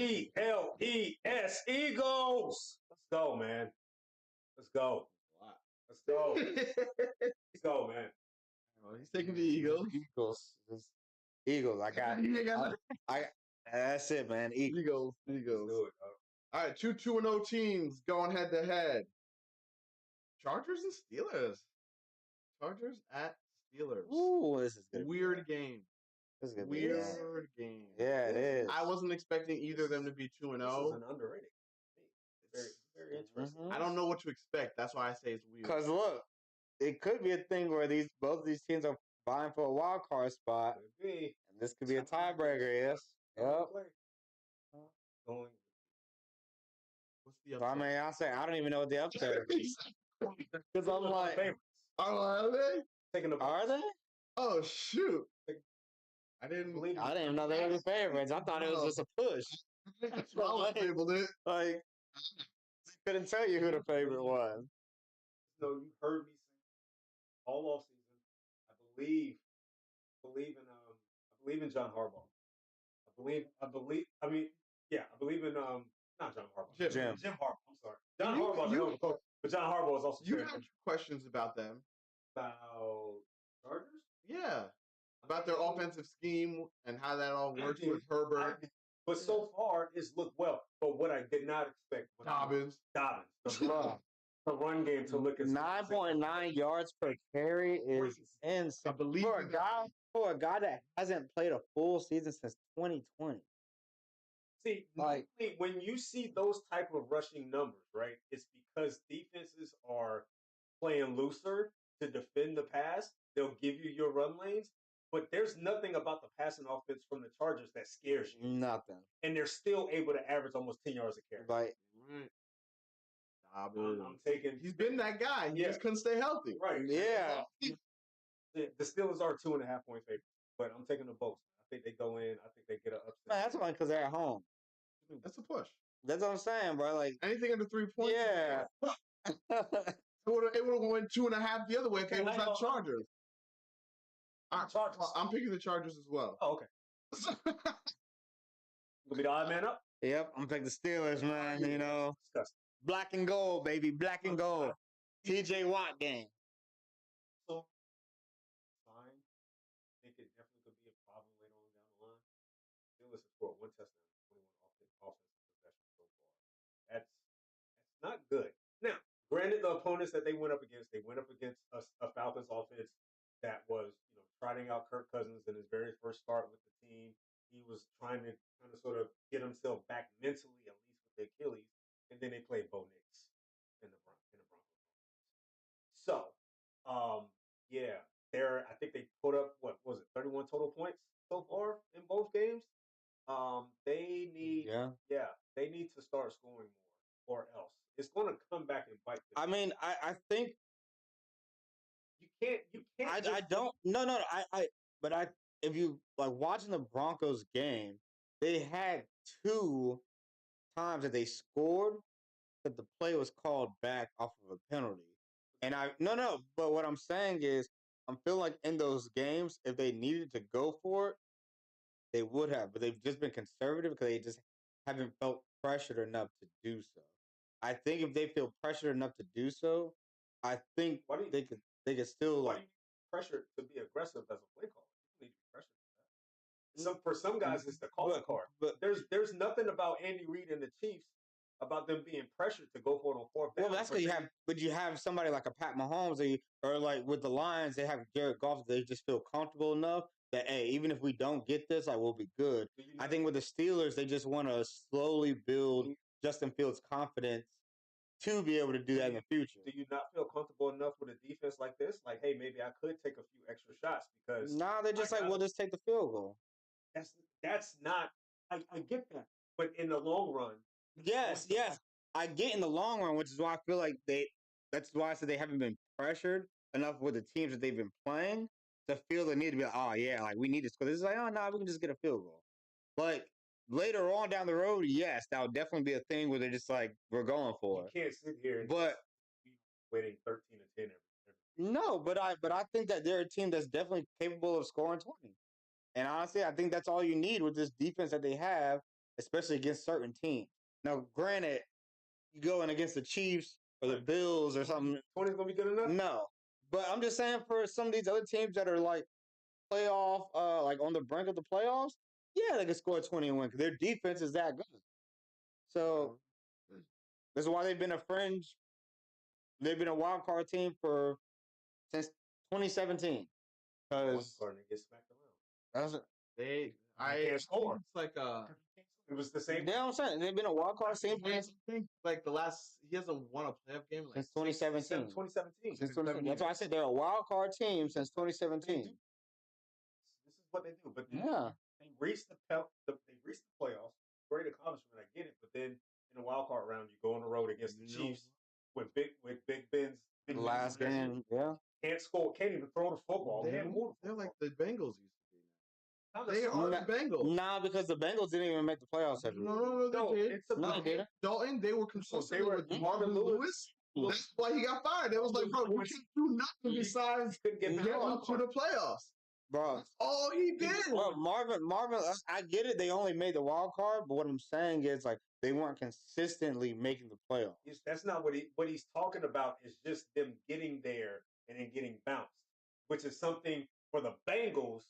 [SPEAKER 3] Eagles. Let's go, man. Let's go.
[SPEAKER 2] Wow.
[SPEAKER 3] Let's go. Let's go, man.
[SPEAKER 2] Well, he's taking the Eagles.
[SPEAKER 1] Eagles. I got. That's it, man.
[SPEAKER 2] Eagles.
[SPEAKER 3] Let's do it,
[SPEAKER 2] all right, 2-2-0 teams going head to head. Chargers and Steelers. Chargers at Steelers.
[SPEAKER 1] Ooh, this is good.
[SPEAKER 2] Weird game.
[SPEAKER 1] This is gonna
[SPEAKER 2] Weird game.
[SPEAKER 1] Yeah, it is.
[SPEAKER 2] I wasn't expecting either of them to be 2-0.
[SPEAKER 3] This is an underrated. Very, very interesting.
[SPEAKER 2] I don't know what to expect. That's why I say it's weird.
[SPEAKER 1] Because look, it could be a thing where both of these teams are vying for a wild card spot.
[SPEAKER 3] Could be.
[SPEAKER 1] And this could be a tiebreaker, yes. Yep.
[SPEAKER 3] Going.
[SPEAKER 2] What's the
[SPEAKER 1] upset? I mean, I don't even know what the upset is. Because I'm like,
[SPEAKER 2] are they?
[SPEAKER 1] Are they?
[SPEAKER 2] Oh, shoot. I didn't
[SPEAKER 1] even know they were the favorites. I thought it was just a push.
[SPEAKER 2] That's why I labeled it.
[SPEAKER 1] Like, couldn't tell you who the favorite was.
[SPEAKER 3] So you heard me say all off season. I believe in John Harbaugh. I believe in not John Harbaugh. Jim Harbaugh. I'm sorry. John Harbaugh is the coach, but John Harbaugh is also.
[SPEAKER 2] You have questions about them.
[SPEAKER 3] About Chargers?
[SPEAKER 2] Yeah. About their offensive scheme and how that all works with Herbert.
[SPEAKER 3] But so far, it's looked well. But what I did not expect was
[SPEAKER 2] Dobbins.
[SPEAKER 3] The run game to look at
[SPEAKER 1] 9.9 yards per carry is insane. For a guy that hasn't played a full season since 2020.
[SPEAKER 3] See, when you see those type of rushing numbers, right, it's because defenses are playing looser to defend the pass. They'll give you your run lanes, but there's nothing about the passing offense from the Chargers that scares you.
[SPEAKER 1] Nothing.
[SPEAKER 3] And they're still able to average almost 10 yards a carry.
[SPEAKER 1] Right.
[SPEAKER 3] I'm taking.
[SPEAKER 2] He's been that guy. He just couldn't stay healthy.
[SPEAKER 3] Right.
[SPEAKER 1] Yeah.
[SPEAKER 3] The Steelers are 2.5 point favorite, but I'm taking the Bolts. I think they go in. I think they get an upset.
[SPEAKER 1] Man, that's fine because they're at home.
[SPEAKER 2] That's a push.
[SPEAKER 1] That's what I'm saying, bro. Like
[SPEAKER 2] anything under 3 points.
[SPEAKER 1] Yeah.
[SPEAKER 2] It would have went 2.5 the other way if it was not Chargers. I'm picking the Chargers as well.
[SPEAKER 3] Oh, okay. Gonna be the odd man up?
[SPEAKER 1] Yep, I'm picking the Steelers, man. You know,
[SPEAKER 3] disgusting.
[SPEAKER 1] Black and gold, baby, black and gold. TJ Watt game.
[SPEAKER 3] So, fine. I think it definitely could be a problem later on down the line. Steelers have scored 1 touchdown, 21 offensive possessions so far. That's not good. Now, granted, the opponents that they went up against a Falcons offense that was, trotting out Kirk Cousins in his very first start with the team. He was trying to kind of sort of get himself back mentally, at least with the Achilles, and then they played Bo Nix in the Broncos. So, I think they put up 31 total points so far in both games. They need, start scoring more, or else it's going to come back and bite them.
[SPEAKER 1] I mean, I think
[SPEAKER 3] you can't.
[SPEAKER 1] I don't. No. But if you like watching the Broncos game, they had 2 times that they scored that the play was called back off of a penalty. And no. But what I'm saying is, I'm feeling like in those games, if they needed to go for it, they would have. But they've just been conservative because they just haven't felt pressured enough to do so. I think if they feel pressured enough to do so, I think they could still
[SPEAKER 3] why
[SPEAKER 1] like.
[SPEAKER 3] do you need pressure to be aggressive as a play caller? You need to be pressured for that. For some guys, it's the calling card. But there's nothing about Andy Reid and the Chiefs about them being pressured to go for it on fourth down.
[SPEAKER 1] Well, that's because you have somebody like a Pat Mahomes, or like with the Lions, they have Jared Goff. They just feel comfortable enough that hey, even if we don't get this, we'll be good. I think with the Steelers, they just want to slowly build Justin Fields' confidence to be able to do that in the future.
[SPEAKER 3] Do you not feel comfortable enough with a defense like this? Like, hey, maybe I could take a few extra shots because
[SPEAKER 1] they're just we'll just take the field goal.
[SPEAKER 3] That's not. I get that, but in the long run,
[SPEAKER 1] yes, I get in the long run, which is why I feel like that's why I said they haven't been pressured enough with the teams that they've been playing to feel the need to be like, oh yeah, like we need to score. This is like, oh no, we can just get a field goal. Like later on down the road, yes, that would definitely be a thing where they're just like, we're going for it.
[SPEAKER 3] You can't sit here and winning 13-10 every.
[SPEAKER 1] No, but I think that they're a team that's definitely capable of scoring 20. And honestly, I think that's all you need with this defense that they have, especially against certain teams. Now, granted, you go in against the Chiefs or the Bills or something.
[SPEAKER 3] 20 is going to be good enough?
[SPEAKER 1] No. But I'm just saying for some of these other teams that are like playoff, like on the brink of the playoffs, yeah, they can score 20 and win because their defense is that good. So this is why they've been a fringe. They've been a wild card team since 2017. Because
[SPEAKER 3] get smacked around.
[SPEAKER 2] I can't score. It's like
[SPEAKER 3] it was the same.
[SPEAKER 1] You know what I'm saying? They've been a wild card team.
[SPEAKER 2] I think like he hasn't won a playoff game
[SPEAKER 1] since 2017.
[SPEAKER 3] 2017.
[SPEAKER 1] Since 2017. That's why I said they're a wild card team since 2017.
[SPEAKER 3] This is what they do. But
[SPEAKER 1] yeah,
[SPEAKER 3] they reached the playoffs. Great accomplishment. I get it. But then in the wild card round, you go on the road against the Chiefs with Big Ben's
[SPEAKER 1] last game. Yeah,
[SPEAKER 3] can't score. Can't even throw the football.
[SPEAKER 2] They're like the Bengals used to be. They are the Bengals.
[SPEAKER 1] Nah, because the Bengals didn't even make the playoffs every year.
[SPEAKER 2] No, they did.
[SPEAKER 1] No, they didn't.
[SPEAKER 2] Dalton, they were consistent with Marvin Lewis. That's why he got fired. It was like, bro, we can't do nothing besides getting to the playoffs.
[SPEAKER 1] Bro,
[SPEAKER 2] that's all he did.
[SPEAKER 1] Bro, Marvin, I get it. They only made the wild card, but what I'm saying is like they weren't consistently making the playoffs.
[SPEAKER 3] That's not what he's talking about. Is just them getting there and then getting bounced, which is something for the Bengals.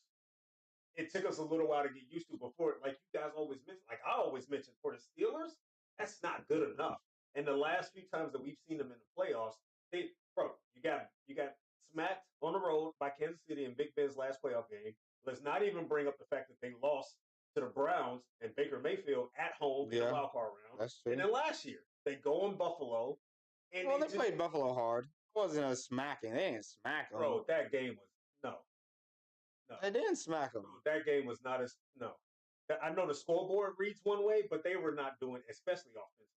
[SPEAKER 3] It took us a little while to get used to before. Like you guys always mention, like I always mention, for the Steelers, that's not good enough. And the last few times that we've seen them in the playoffs, you got smacked on the road by Kansas City in Big Ben's last playoff game. Let's not even bring up the fact that they lost to the Browns and Baker Mayfield at home in the wild card round.
[SPEAKER 1] That's true.
[SPEAKER 3] And then last year, they go in Buffalo. And
[SPEAKER 1] they played Buffalo hard. It wasn't a smacking. They didn't smack them.
[SPEAKER 3] Bro, that game was no.
[SPEAKER 1] They didn't smack them.
[SPEAKER 3] That game was not I know the scoreboard reads one way, but they were not doing, especially offensively.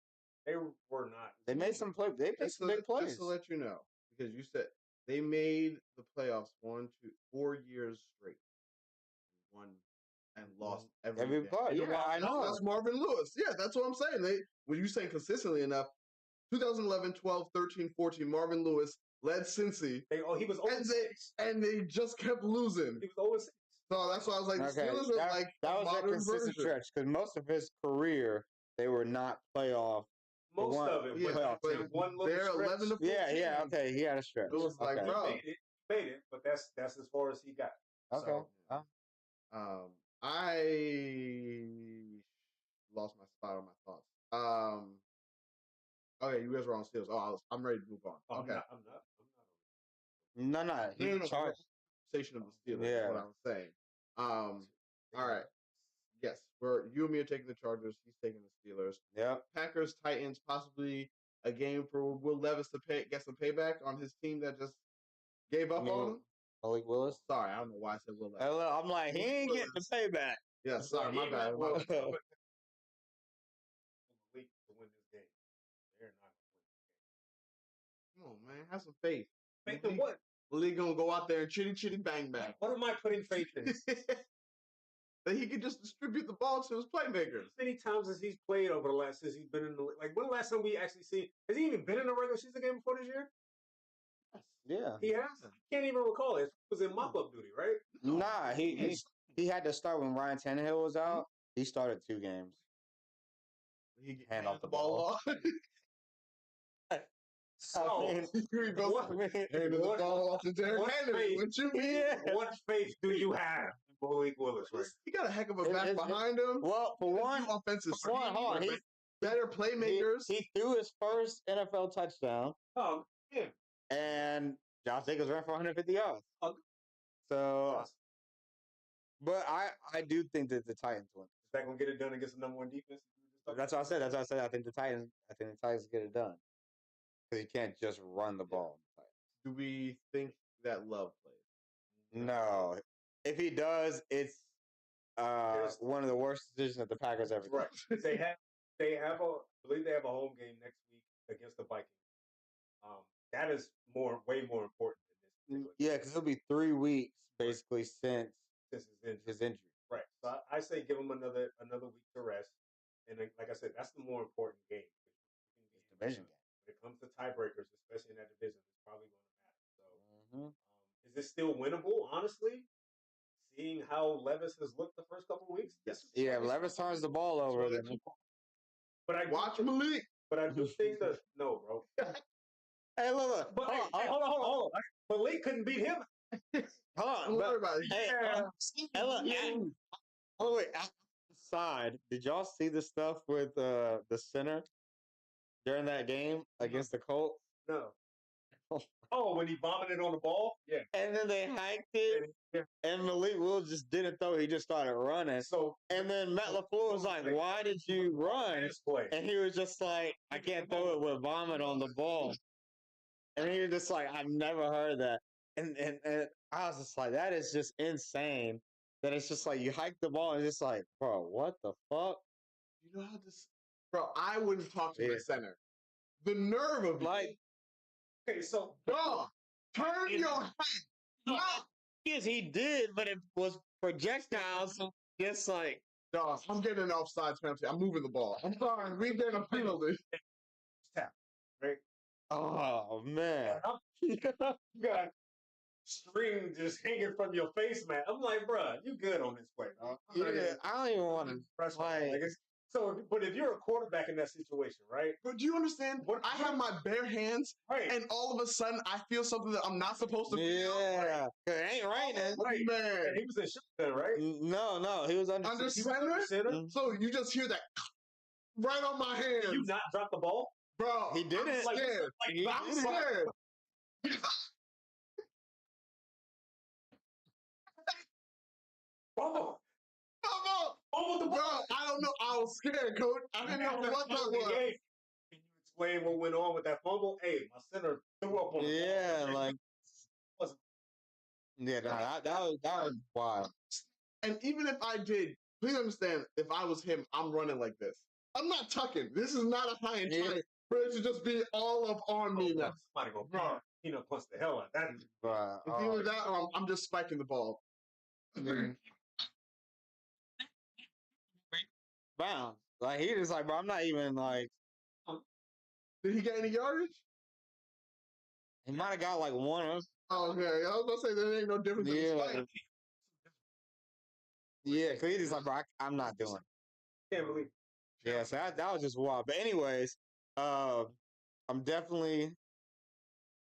[SPEAKER 3] They were not.
[SPEAKER 1] They made some play. They made some big plays.
[SPEAKER 2] Just to let you know, because you said they made the playoffs 4 years straight, won and lost every
[SPEAKER 1] play.
[SPEAKER 2] Yeah, I know. That's Marvin Lewis. Yeah, that's what I'm saying. When you say consistently enough, 2011, 12, 13, 14, Marvin Lewis led Cincy.
[SPEAKER 3] He was 0-6.
[SPEAKER 2] And they just kept losing.
[SPEAKER 3] He was 0-6.
[SPEAKER 2] So that's why I was like, the Steelers are like
[SPEAKER 1] that was a consistent stretch because most of his career they were not playoff.
[SPEAKER 3] Most of it,
[SPEAKER 2] but one little
[SPEAKER 3] they're
[SPEAKER 2] stretch.
[SPEAKER 3] 11 to 14.
[SPEAKER 1] Yeah, okay, he had a stretch.
[SPEAKER 2] It was like, bro,
[SPEAKER 3] he made it, but that's as far as he got.
[SPEAKER 1] Okay.
[SPEAKER 3] So,
[SPEAKER 2] I lost my spot on my thoughts. Okay, you guys were on Steelers. Oh, I'm ready to move on. Okay,
[SPEAKER 3] I'm not.
[SPEAKER 1] No.
[SPEAKER 2] Conversation of the Steelers. Yeah, what I'm saying. All right. Yes, you and me are taking the Chargers. He's taking the Steelers.
[SPEAKER 1] Yeah.
[SPEAKER 2] Packers, Titans, possibly a game for Will Levis to get some payback on his team that just gave up on him.
[SPEAKER 1] Malik Willis.
[SPEAKER 2] Sorry, I don't know why I said Will Levis.
[SPEAKER 1] I'm like, he ain't getting the payback.
[SPEAKER 2] Yeah, sorry, my bad.
[SPEAKER 3] To win
[SPEAKER 2] man. Have some faith.
[SPEAKER 3] Faith in what?
[SPEAKER 2] Malik gonna go out there and chitty bang bang.
[SPEAKER 3] What am I putting faith in?
[SPEAKER 2] That he could just distribute the ball to his playmakers.
[SPEAKER 3] How many times has he played over the last since he's been in the like? When the last time we actually see? Has he even been in a regular season game before this year?
[SPEAKER 1] Yeah,
[SPEAKER 3] he has. I can't even recall. It was in mop-up duty, right?
[SPEAKER 1] Nah, he had to start when Ryan Tannehill was out. He started 2 games.
[SPEAKER 2] He
[SPEAKER 1] hand off the ball.
[SPEAKER 3] So
[SPEAKER 2] what
[SPEAKER 3] faith do you have in Malik Willis? Right?
[SPEAKER 2] He got a heck of a back behind him.
[SPEAKER 1] Well, for one,
[SPEAKER 2] offensive
[SPEAKER 1] he
[SPEAKER 2] better playmakers.
[SPEAKER 1] He threw his first NFL touchdown.
[SPEAKER 3] Oh, yeah.
[SPEAKER 1] And Josh Jacobs ran for 150 yards. So, but I do think that the Titans win.
[SPEAKER 3] Is that gonna get it done against the number 1 defense?
[SPEAKER 1] That's what I said. I think the Titans get it done. Because you can't just run the ball.
[SPEAKER 2] Do we think that Love plays?
[SPEAKER 1] No. If he does, it's one of the worst decisions that the Packers ever did.
[SPEAKER 3] Right. I believe they have a home game next week against the Vikings. That is way more important than this.
[SPEAKER 1] Yeah, because it'll be 3 weeks basically since his injury.
[SPEAKER 3] Right. So I say give him another week to rest. And then, like I said, that's the more important game.
[SPEAKER 1] It's a division game.
[SPEAKER 3] When it comes to tiebreakers, especially in that division, it's probably going to matter. So, is this still winnable? Honestly, seeing how Levis has looked the first couple of weeks,
[SPEAKER 1] yeah, Levis turns the ball over.
[SPEAKER 3] But I
[SPEAKER 2] watch Malik.
[SPEAKER 3] But I do think that no, bro.
[SPEAKER 1] Hey, look.
[SPEAKER 3] But hold on. Malik couldn't beat him.
[SPEAKER 1] Hold on.
[SPEAKER 2] Don't worry about it.
[SPEAKER 1] Hey, look. Wait. Outside, did y'all see the stuff with the center during that game against the Colts?
[SPEAKER 3] No. Oh, when he vomited on the ball? Yeah.
[SPEAKER 1] And then they hiked it, and Malik Willis just didn't throw. He just started running. And then Matt LaFleur was like, "Why did you run?" And he was just like, "I can't throw it with vomit on the ball." And he was just like, "I've never heard that." And I was just like, "That is just insane." That it's just like you hike the ball and it's just like, bro, what the fuck?
[SPEAKER 2] You know how this, bro? I wouldn't talk to the center. The nerve of
[SPEAKER 3] okay, so
[SPEAKER 2] dog, turn your head.
[SPEAKER 1] Yes, he did, but it was projectiles. Just like,
[SPEAKER 2] dog, I'm getting an offside penalty. I'm moving the ball. I'm sorry, we getting a penalty.
[SPEAKER 3] Tap, right?
[SPEAKER 1] Oh man,
[SPEAKER 3] you got string just hanging from your face, man. I'm like, bro, you good on this play?
[SPEAKER 1] Yeah, I don't even want to press
[SPEAKER 3] like so. But if you're a quarterback in that situation, right?
[SPEAKER 2] But do you understand? I have my bare hands, and all of a sudden I feel something that I'm not supposed to feel.
[SPEAKER 1] Yeah, it ain't raining.
[SPEAKER 3] Right. Man, and he was in shotgun, right?
[SPEAKER 1] No, he was under
[SPEAKER 2] center. So you just hear that right on my hands.
[SPEAKER 3] Did you not drop the ball,
[SPEAKER 2] bro?
[SPEAKER 1] He didn't.
[SPEAKER 2] I'm scared. I'm scared.
[SPEAKER 3] Bubble the ball.
[SPEAKER 2] Bro, I don't know. I was scared, coach. I didn't know what that was.
[SPEAKER 3] Can you explain what went on with that fumble? Hey, my center threw up on the ball.
[SPEAKER 1] That was wild.
[SPEAKER 2] And even if I did, please understand, if I was him, I'm running like this. I'm not tucking. This is not a high and tight. But it should just be all up on me now.
[SPEAKER 3] Somebody go, punch the hell out of that.
[SPEAKER 2] It's either that or I'm just spiking the ball.
[SPEAKER 1] Bounce. Like, he just like, bro, I'm not even like.
[SPEAKER 2] Did he get any yardage?
[SPEAKER 1] He might have got like one.
[SPEAKER 2] Oh, okay. I was going to say there ain't no difference.
[SPEAKER 1] Yeah, because he's like, bro, I'm not doing it.
[SPEAKER 3] Can't believe it.
[SPEAKER 1] Yeah, so that was just wild. But anyways, I'm definitely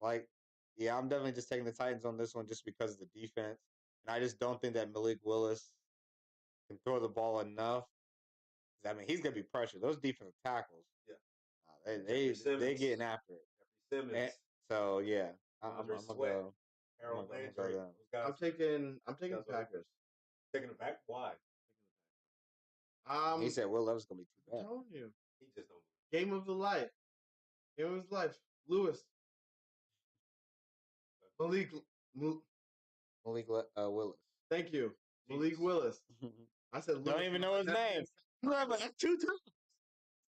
[SPEAKER 1] I'm definitely just taking the Titans on this one just because of the defense. And I just don't think that Malik Willis can throw the ball enough. I mean, he's gonna be pressured. Those defensive tackles, they getting after it.
[SPEAKER 3] Simmons.
[SPEAKER 1] So yeah, I'm gonna go.
[SPEAKER 2] I'm taking Packers.
[SPEAKER 3] Taking it back? Why?
[SPEAKER 1] He said Will Levis gonna be too bad.
[SPEAKER 2] I told you.
[SPEAKER 3] He just don't.
[SPEAKER 2] Game of his life. Lewis. Malik
[SPEAKER 1] Willis.
[SPEAKER 2] Thank you. Malik Willis. I said
[SPEAKER 1] don't even know his name. Levis, 2 times.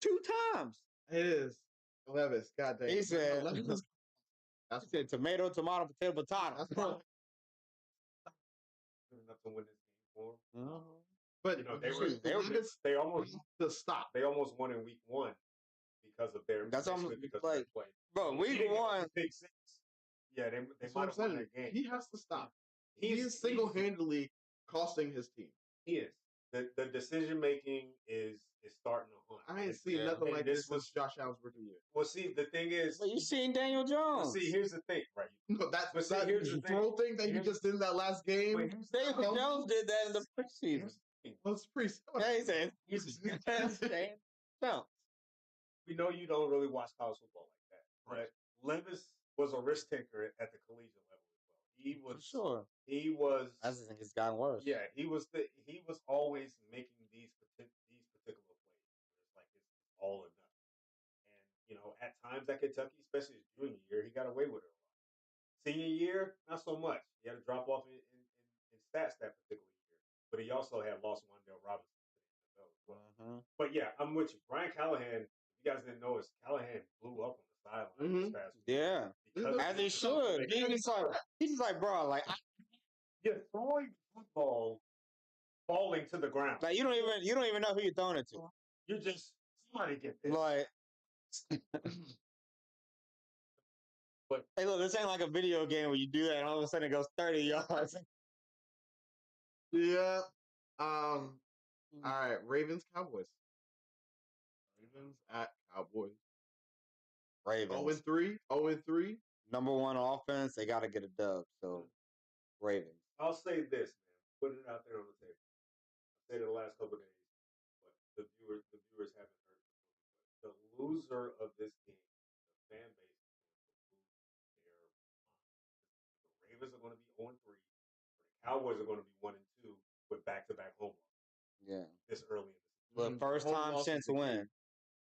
[SPEAKER 1] 2 times.
[SPEAKER 2] It is. Levis. God dang.
[SPEAKER 1] He said
[SPEAKER 2] That's
[SPEAKER 1] said tomato, potato, potato.
[SPEAKER 2] That's fine.
[SPEAKER 3] Enough to win this game for them.
[SPEAKER 1] Mm-hmm.
[SPEAKER 3] But they almost
[SPEAKER 2] to stop.
[SPEAKER 3] They almost won in week 1 because of their play.
[SPEAKER 1] Bro, week 1
[SPEAKER 3] big 6. Yeah, they might have won that game.
[SPEAKER 2] He has to stop. He is single-handedly costing his team.
[SPEAKER 3] He is. The decision making is starting to hunt.
[SPEAKER 2] I ain't seen nothing like this since Josh Allen's rookie year.
[SPEAKER 3] Well, see, the thing is,
[SPEAKER 1] but you seen Daniel Jones.
[SPEAKER 3] See, here's the thing, right?
[SPEAKER 2] No, here's the thing that he just did in that last game.
[SPEAKER 1] Daniel Jones did that in the preseason.
[SPEAKER 2] Well, it's preseason.
[SPEAKER 1] Yeah, he said no.
[SPEAKER 3] We know you don't really watch college football like that, but Levis was a risk taker at the collegiate level as well. He was
[SPEAKER 1] for sure.
[SPEAKER 3] He was.
[SPEAKER 1] I just think it's gotten worse.
[SPEAKER 3] Yeah, he was always making these particular plays where it's like it's all or nothing. And at times at Kentucky, especially his junior year, he got away with it a lot. Senior year, not so much. He had to drop off in stats that particular year, but he also had lost Wan'Dale Robinson to the NFL as well.
[SPEAKER 1] Mm-hmm.
[SPEAKER 3] But yeah, I'm with you. Brian Callahan. If you guys didn't know, Callahan blew up on the sideline this past week.
[SPEAKER 1] Yeah, as he should. He's like, bro, like
[SPEAKER 3] you're throwing football falling to the ground.
[SPEAKER 1] Like you don't even know who you're throwing it to.
[SPEAKER 3] You're just somebody get this.
[SPEAKER 1] Like, but hey, look, this ain't like a video game where you do that and all of a sudden it goes 30 yards.
[SPEAKER 2] Yeah. All right. Ravens, Cowboys. Ravens at Cowboys.
[SPEAKER 1] Ravens.
[SPEAKER 2] 0-3.
[SPEAKER 1] Number 1 offense. They got to get a dub. So, Ravens.
[SPEAKER 3] I'll say this, man. Put it out there on the table. I said it the last couple of days, but the viewers haven't heard it. The loser of this game, the fan base, is going to lose their mind. The Ravens are going to be 0-3. The Cowboys are going to be 1-2 with back-to-back home losses.
[SPEAKER 1] Yeah.
[SPEAKER 3] This early in the season.
[SPEAKER 1] Well, first time since when?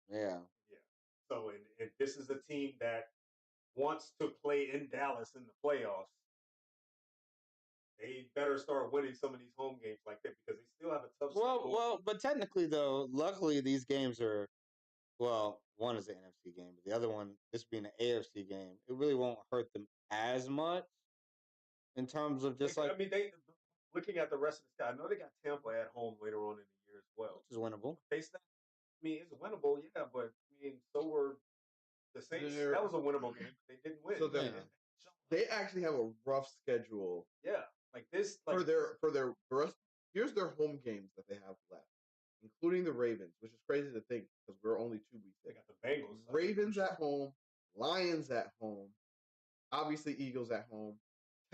[SPEAKER 1] Yeah.
[SPEAKER 3] Yeah. So, and this is a team that wants to play in Dallas in the playoffs. They better start winning some of these home games like that because they still have a tough schedule.
[SPEAKER 1] Well, but technically though, luckily these games are, one is an NFC game, but the other one, this being an AFC game, it really won't hurt them as much in terms of just like.
[SPEAKER 3] I mean, they looking at the rest of the sky. I know they got Tampa at home later on in the year as well,
[SPEAKER 1] which is winnable.
[SPEAKER 3] It's winnable, yeah, but so were the Saints. That was a winnable game, but they didn't win.
[SPEAKER 2] So they actually have a rough schedule.
[SPEAKER 3] Yeah. Like this,
[SPEAKER 2] for their rest. Here's their home games that they have left, including the Ravens, which is crazy to think because we're only 2 weeks in.
[SPEAKER 3] They got the Bengals.
[SPEAKER 2] Ravens at home, Lions at home, obviously Eagles at home,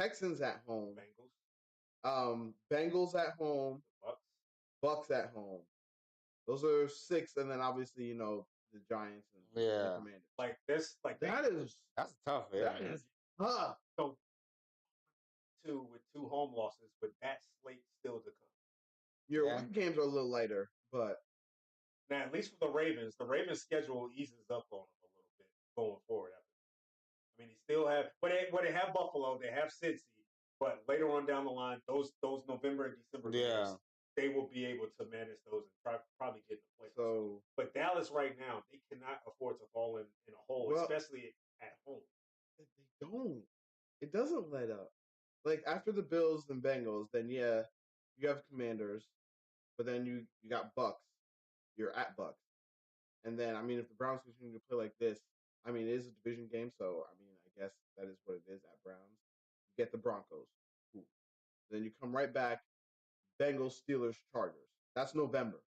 [SPEAKER 2] Texans at home, Bengals at home, Bucks at home. Those are 6, and then obviously the Giants and the Commanders.
[SPEAKER 3] Like this,
[SPEAKER 1] that's tough. Yeah,
[SPEAKER 2] that is tough.
[SPEAKER 3] So. With 2 home losses, but that slate still to come.
[SPEAKER 2] Your games are a little lighter, but
[SPEAKER 3] now at least for the Ravens schedule eases up on them a little bit going forward. I mean, they still have, they have Buffalo, they have Cincy, but later on down the line, those November and December games, they will be able to manage those and probably get in the playoffs.
[SPEAKER 2] So,
[SPEAKER 3] but Dallas right now, they cannot afford to fall in a hole, especially at home.
[SPEAKER 2] They don't. It doesn't let up. Like, after the Bills and Bengals, then, you have Commanders, but then you got Bucks. You're at Bucks. And then, I mean, if the Browns continue to play like this, I mean, it is a division game, so, I mean, I guess that is what it is at Browns. You get the Broncos. Cool. Then you come right back, Bengals, Steelers, Chargers. That's November.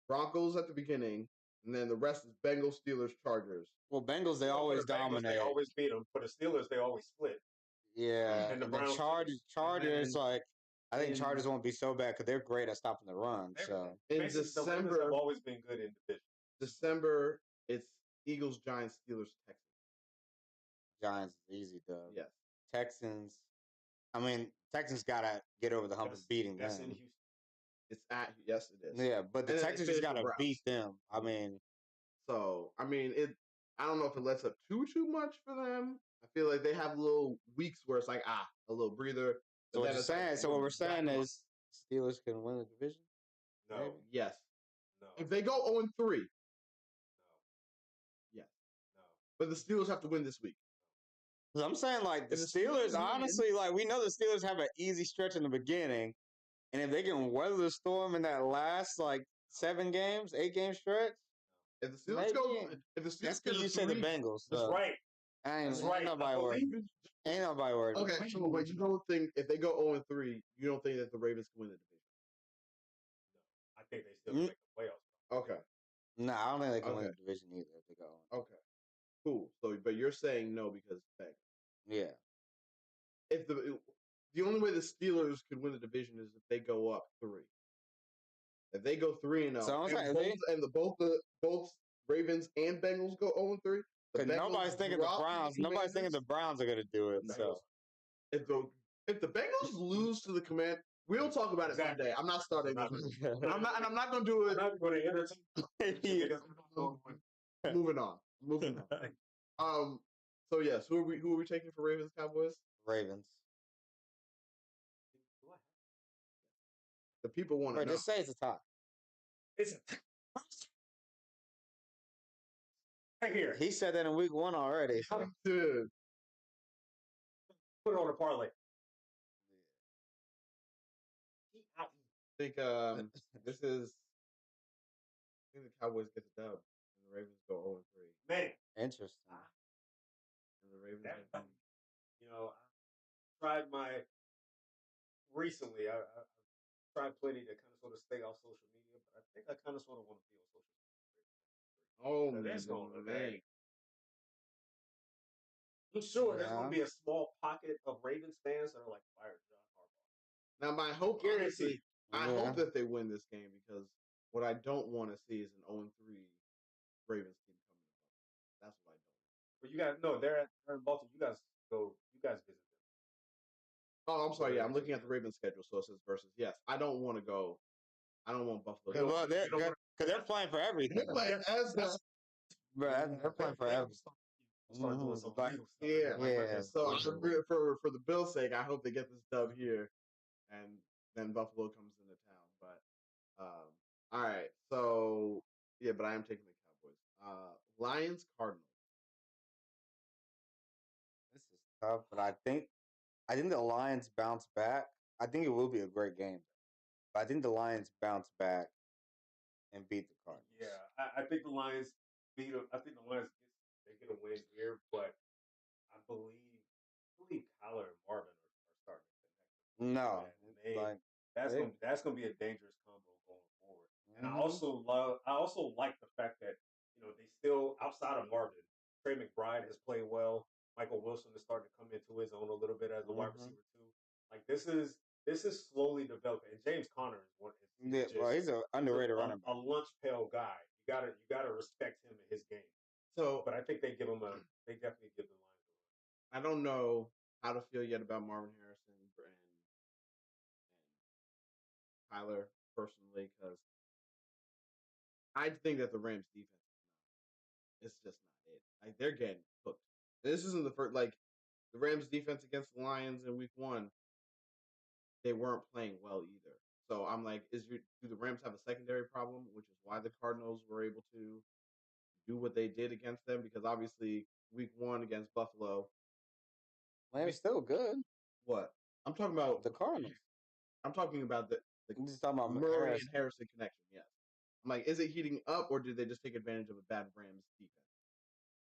[SPEAKER 2] Broncos at the beginning, and then the rest is Bengals, Steelers, Chargers.
[SPEAKER 1] Well, Bengals, they always dominate.
[SPEAKER 3] They always beat them. For the Steelers, they always split.
[SPEAKER 1] Yeah, and the Chargers, I think Chargers won't be so bad because they're great at stopping the run. So
[SPEAKER 2] in December,
[SPEAKER 3] have always been good in division.
[SPEAKER 2] December, it's Eagles, Giants, Steelers, Texans.
[SPEAKER 1] Giants is easy though.
[SPEAKER 2] Yes.
[SPEAKER 1] Texans, I mean, Texans gotta get over the hump of beating them.
[SPEAKER 3] That's in Houston.
[SPEAKER 2] It's yes, it is.
[SPEAKER 1] Yeah, but the Texans just gotta beat them. I mean,
[SPEAKER 2] so I mean I don't know if it lets up too much for them. I feel like they have little weeks where it's like a little breather.
[SPEAKER 1] So what you're saying? So what we're saying is Steelers can win the division.
[SPEAKER 3] No.
[SPEAKER 2] Maybe? Yes.
[SPEAKER 3] No.
[SPEAKER 2] If they go 0-3. No.
[SPEAKER 3] Yes.
[SPEAKER 2] No. But the Steelers have to win this week.
[SPEAKER 1] I'm saying like the
[SPEAKER 2] And the
[SPEAKER 1] Steelers,
[SPEAKER 2] Steelers
[SPEAKER 1] honestly, like we know the Steelers have an easy stretch in the beginning, and if they can weather the storm in that last like 8 game stretch,
[SPEAKER 2] if the Steelers
[SPEAKER 1] that's because you say the Bengals.
[SPEAKER 3] That's
[SPEAKER 1] So.
[SPEAKER 3] right.
[SPEAKER 1] That's right. Ain't nobody worried. Ain't nobody worried.
[SPEAKER 2] Okay, so but you don't think if they go 0-3, you don't think that the Ravens can win the division?
[SPEAKER 3] No, I think they still make the playoffs.
[SPEAKER 2] Okay.
[SPEAKER 1] No, I don't think they can win the division either if they go on.
[SPEAKER 2] Okay. Cool. So, but you're saying no because Bengals.
[SPEAKER 1] Yeah.
[SPEAKER 2] If the only way the Steelers could win the division is if they go up 3. If they go 3-0, both Ravens and Bengals go 0-3.
[SPEAKER 1] Nobody's thinking the Browns. Nobody's thinking the Browns are going to do it. So
[SPEAKER 2] if the Bengals lose to the Command, we'll talk about it one day. I'm not starting this. I'm not going to do it.
[SPEAKER 3] I'm not going to entertain.
[SPEAKER 2] Moving on. So yes, who are we taking for Ravens Cowboys?
[SPEAKER 1] Ravens.
[SPEAKER 2] The people want to know.
[SPEAKER 1] Just say it's a tie.
[SPEAKER 3] It's right here.
[SPEAKER 1] He said that in week 1 already.
[SPEAKER 2] Dude.
[SPEAKER 3] Put it on a parlay.
[SPEAKER 2] I think this is. I think the Cowboys get the dub, and the Ravens go 0-3.
[SPEAKER 3] Man,
[SPEAKER 1] interesting.
[SPEAKER 2] And the Ravens.
[SPEAKER 3] I tried recently. I tried plenty to kind of sort of stay off social media, but I think I kind of sort of want to be on social media.
[SPEAKER 2] Oh,
[SPEAKER 3] that's going to
[SPEAKER 2] man.
[SPEAKER 3] I'm sure there's going to be a small pocket of Ravens fans that are like fired John Harbaugh.
[SPEAKER 2] Now, my hope, honestly, I hope that they win this game because what I don't want to see is an 0-3 Ravens team coming up. That's what I don't want.
[SPEAKER 3] But you guys, no, they're in Baltimore. You guys visit them.
[SPEAKER 2] Oh, I'm sorry. Yeah, I'm looking at the Ravens schedule, so it says versus. Yes, I don't want to go. I don't want Buffalo.
[SPEAKER 1] Well, because they're playing for everything.
[SPEAKER 2] They're playing
[SPEAKER 1] they're playing for everything.
[SPEAKER 3] Start doing some
[SPEAKER 2] yeah. So for the Bills' sake, I hope they get this dub here, and then Buffalo comes into town. But all right. So yeah, but I am taking the Cowboys. Lions, Cardinals.
[SPEAKER 1] This is tough, but I think the Lions bounce back. I think it will be a great game. But I think the Lions bounce back and beat the Cardinals.
[SPEAKER 3] Yeah, I think the Lions beat them. I think the Lions get a win here, but I believe Kyler and Marvin are starting to connect.
[SPEAKER 1] No,
[SPEAKER 3] that's gonna be a dangerous combo going forward. And I also like the fact that they still outside of Marvin, Trey McBride has played well. Michael Wilson is starting to come into his own a little bit as a wide receiver too. Like this is slowly developing. And James Conner is one.
[SPEAKER 1] He's an underrated running back.
[SPEAKER 3] A lunch pail guy. You gotta respect him and his game.
[SPEAKER 2] So,
[SPEAKER 3] but I think they definitely give the Lions a run.
[SPEAKER 2] I don't know how to feel yet about Marvin Harrison and Tyler personally because I think that the Rams defense it's just not it. Like they're getting cooked. This isn't the first the Rams defense against the Lions in week 1. They weren't playing well either. So I'm like, do the Rams have a secondary problem, which is why the Cardinals were able to do what they did against them? Because obviously, week 1 against Buffalo,
[SPEAKER 1] Miami's still good.
[SPEAKER 2] What? I'm talking about
[SPEAKER 1] the Cardinals.
[SPEAKER 2] I'm talking about the
[SPEAKER 1] just talking about
[SPEAKER 2] Murray and Harrison connection. Yes. I'm like, is it heating up, or did they just take advantage of a bad Rams defense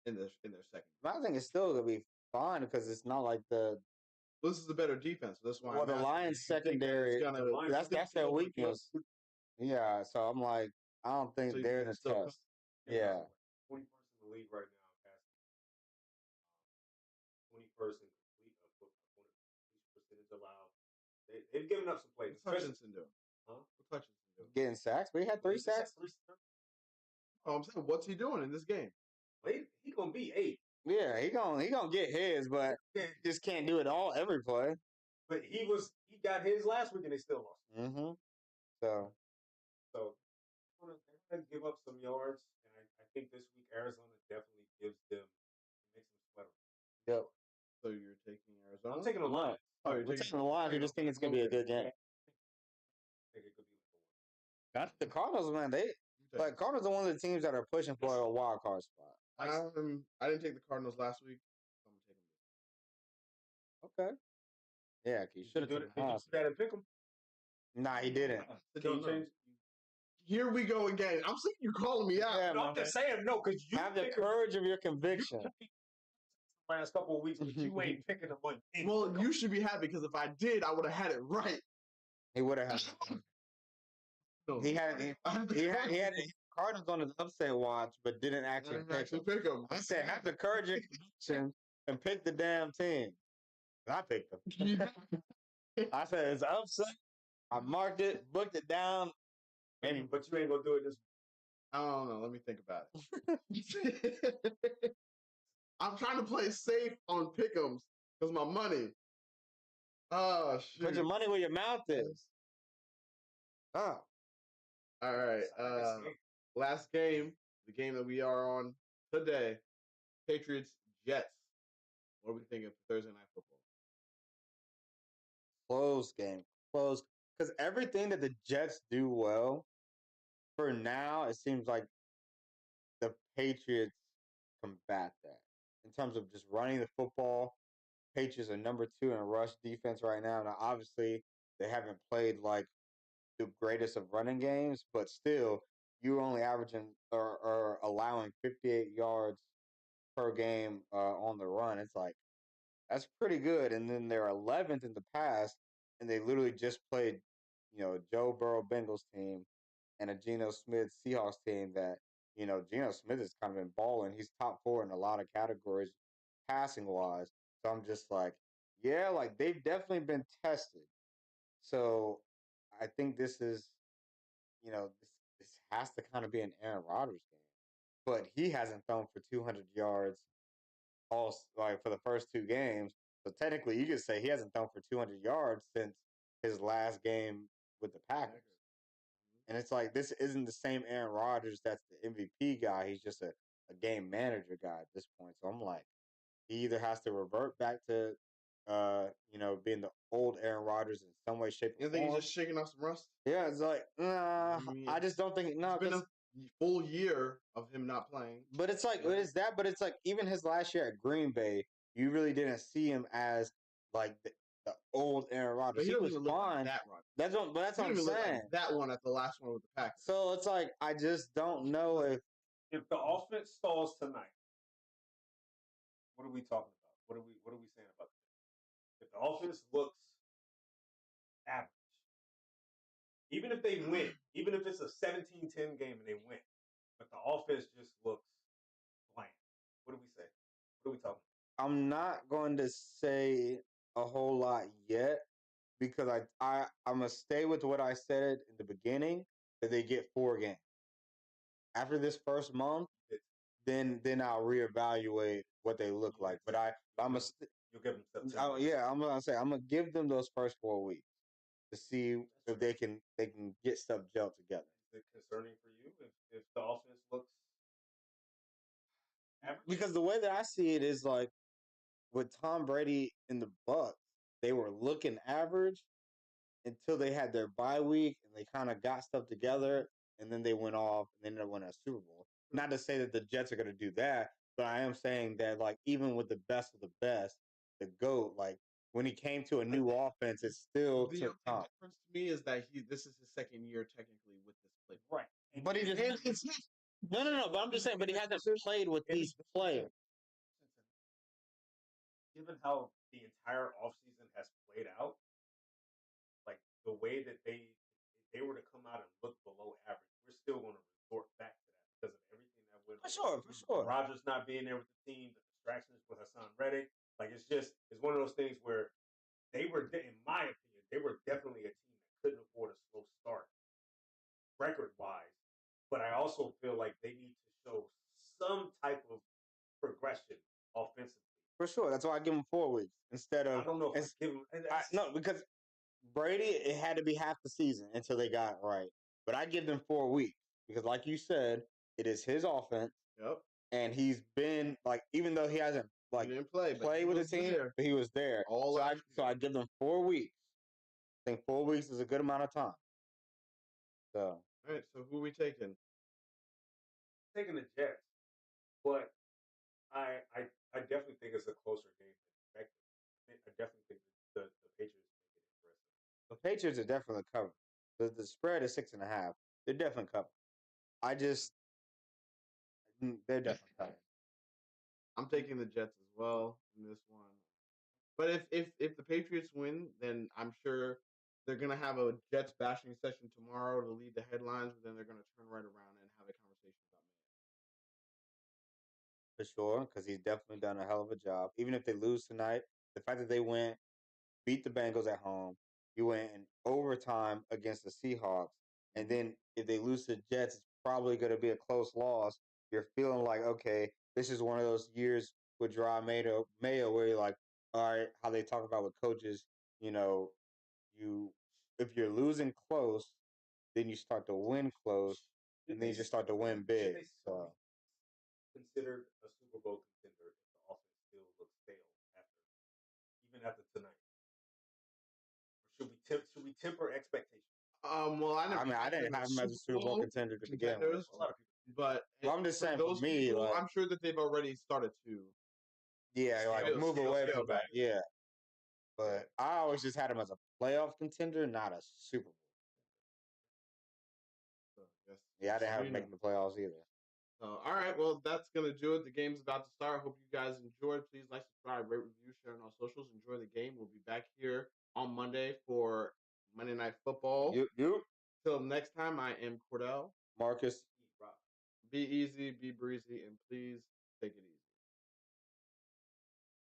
[SPEAKER 2] in their second?
[SPEAKER 1] I think it's still gonna be fine because it's not like
[SPEAKER 2] this is a better defense. So that's why.
[SPEAKER 1] Well, the Lions secondary, that's their weakness. Yeah, so I'm like, I don't think they're in a test. Yeah.
[SPEAKER 3] 21st in the league right now, passing. 21st in completion percentage allowed. They've given up some plays.
[SPEAKER 2] What's Hutchinson doing?
[SPEAKER 3] Huh?
[SPEAKER 2] What's Hutchinson doing?
[SPEAKER 1] Getting sacks. We had 3 sacks.
[SPEAKER 2] Oh, I'm saying, what's he doing in this game?
[SPEAKER 3] He gonna be 8.
[SPEAKER 1] Yeah, he gonna get his, but just can't do it all every play.
[SPEAKER 3] But he got his last week and they still lost.
[SPEAKER 1] Mm-hmm. So
[SPEAKER 3] they're gonna give up some yards, and I think this week Arizona definitely makes them sweat them.
[SPEAKER 1] Yep.
[SPEAKER 2] So you're taking Arizona?
[SPEAKER 3] I'm taking the Lions.
[SPEAKER 1] Oh, you're taking the Lions. You just think it's gonna be a good game.
[SPEAKER 3] I think it could be like
[SPEAKER 1] the Cardinals, man. Cardinals are one of the teams that are pushing for a wild card spot.
[SPEAKER 2] I didn't take the Cardinals last week. So I'm taking them.
[SPEAKER 1] Okay. Yeah, you should have
[SPEAKER 3] Did you do that and pick him?
[SPEAKER 1] Nah, he didn't.
[SPEAKER 3] Can you change?
[SPEAKER 2] Here we go again. I'm seeing you calling me out.
[SPEAKER 3] Yeah, no, I'm just saying no, because you
[SPEAKER 1] have the courage of your conviction.
[SPEAKER 3] Last couple of weeks, but you ain't picking him one.
[SPEAKER 2] Well, you should be happy because if I did, I would have had it right.
[SPEAKER 1] He would have had.
[SPEAKER 2] No.
[SPEAKER 1] He had the Cardinals on his upset watch, but didn't actually pick him. I said, have the courage and conviction and pick the damn team. I picked him. I said it's upset. I marked it, booked it down.
[SPEAKER 3] Maybe, but you ain't gonna do it this.
[SPEAKER 2] I don't know. Let me think about it. I'm trying to play safe on pick'ems because my money. Oh shit!
[SPEAKER 1] Put your money where your mouth is. Oh.
[SPEAKER 2] All right. Last game, the game that we are on today, Patriots Jets. What are we thinking for Thursday Night Football?
[SPEAKER 1] Close game. Close. Because everything that the Jets do well, for now, it seems like the Patriots combat that. In terms of just running the football, Patriots are number 2 in rush defense right now. Now, obviously, they haven't played like the greatest of running games, but still, you're only averaging or allowing 58 yards per game on the run. It's like, that's pretty good. And then they're 11th in the pass, and they literally just played, Joe Burrow Bengals team and a Geno Smith Seahawks team that, Geno Smith has kind of been balling. He's top 4 in a lot of categories passing wise. So I'm just like, yeah, like they've definitely been tested. So I think this is, this has to kind of be an Aaron Rodgers game. But he hasn't thrown for 200 yards for the first 2 games. So technically, you could say he hasn't thrown for 200 yards since his last game with the Packers. And it's like, this isn't the same Aaron Rodgers that's the MVP guy. He's just a game manager guy at this point. So I'm like, he either has to revert back to, being the old Aaron Rodgers in some way, shape, or
[SPEAKER 2] You think
[SPEAKER 1] form.
[SPEAKER 2] he's just shaking off some rust?
[SPEAKER 1] Yeah, it's like, I just don't think. No,
[SPEAKER 2] it's been a full year of him not playing.
[SPEAKER 1] But it's like, it is that. But it's like, even his last year at Green Bay, you really didn't see him as like the old Aaron Rodgers.
[SPEAKER 2] He was
[SPEAKER 1] fine.
[SPEAKER 2] Like that Rodgers.
[SPEAKER 1] That's what I'm saying.
[SPEAKER 2] Like that one at the last one with the Packers.
[SPEAKER 1] So it's like, I just don't know
[SPEAKER 3] if the offense stalls tonight. What are we talking about? What are we saying about this? If the offense looks average, even if they win, even if it's a 17-10 game and they win, but the offense just looks bland, what do we say? What are we talking about?
[SPEAKER 1] I'm not going to say a whole lot yet because I'm going to stay with what I said in the beginning, that they get 4 games. After this first month, then I'll reevaluate what they look like. But I'm gonna
[SPEAKER 3] you'll give them September.
[SPEAKER 1] I'm gonna give them those first 4 weeks to see if they can get stuff gelled together.
[SPEAKER 3] Is it concerning for you if the offense looks average?
[SPEAKER 1] Because the way that I see it is like with Tom Brady in the Bucs, they were looking average until they had their bye week and they kind of got stuff together, and then they went off and then they won a Super Bowl. Not to say that the Jets are going to do that, but I am saying that, like, even with the best of the best, the GOAT, like, when he came to a new offense, it's still
[SPEAKER 2] the
[SPEAKER 1] took time.
[SPEAKER 2] difference to me is that this is his second year technically with this play.
[SPEAKER 3] Right.
[SPEAKER 1] But he just no. But I'm just saying, but he hasn't played with these players.
[SPEAKER 3] Given how the entire offseason has played out, like the way that if they were to come out and look below average, we're still going to resort back to that because of everything that went on.
[SPEAKER 1] For sure.
[SPEAKER 3] Rodgers not being there with the team, the distractions with Hassan Reddick. Like, it's one of those things where they were, in my opinion, they were definitely a team that couldn't afford a slow start record-wise. But I also feel like they need to show some type of progression offensively.
[SPEAKER 1] For sure. That's why I give him 4 weeks instead of.
[SPEAKER 3] I don't know if I give him.
[SPEAKER 1] No, because Brady, it had to be half the season until they got it right. But I give them 4 weeks because, like you said, it is his offense.
[SPEAKER 2] Yep.
[SPEAKER 1] And he's been, like, even though he hasn't, like, played with the team, but he was there. So I give them 4 weeks. I think 4 weeks is a good amount of time. So.
[SPEAKER 2] All right, so who are we taking?
[SPEAKER 3] Taking the Jets. But I definitely think it's a closer game than expected. I definitely think the Patriots make it impressive.
[SPEAKER 1] The Patriots are definitely covered. The spread is 6.5. They're definitely covered. They're definitely covered.
[SPEAKER 2] I'm taking the Jets as well in this one. But if the Patriots win, then I'm sure they're gonna have a Jets bashing session tomorrow to lead the headlines, but then they're gonna turn right around and have a conversation about Mayo.
[SPEAKER 1] For sure, because he's definitely done a hell of a job. Even if they lose tonight, the fact that they went, beat the Bengals at home, you went in overtime against the Seahawks, and then if they lose to the Jets, it's probably going to be a close loss. You're feeling like, okay, this is one of those years with Mayo where you're like, all right, how they talk about with coaches, you know, if you're losing close, then you start to win close, and then you just start to win big. So.
[SPEAKER 3] Considered a Super Bowl contender if the offense still looks stale after tonight? Or should we temper expectations?
[SPEAKER 2] Well,
[SPEAKER 1] I didn't have him as a Super Bowl contender to begin with.
[SPEAKER 3] A lot of people,
[SPEAKER 2] but
[SPEAKER 1] I'm just saying
[SPEAKER 2] those
[SPEAKER 1] for me,
[SPEAKER 2] people,
[SPEAKER 1] like,
[SPEAKER 2] I'm sure that they've already started to.
[SPEAKER 1] Move away from that.
[SPEAKER 2] back.
[SPEAKER 1] Yeah, but I always just had him as a playoff contender, not a Super Bowl.
[SPEAKER 2] So,
[SPEAKER 1] I didn't have him making the playoffs either.
[SPEAKER 2] All right, well, that's going to do it. The game's about to start. Hope you guys enjoyed. Please like, subscribe, rate, review, share on our socials. Enjoy the game. We'll be back here on Monday for Monday Night Football.
[SPEAKER 1] Yep.
[SPEAKER 2] Till next time, I am Cordell.
[SPEAKER 1] Marqus.
[SPEAKER 2] Be easy, be breezy, and please take it easy.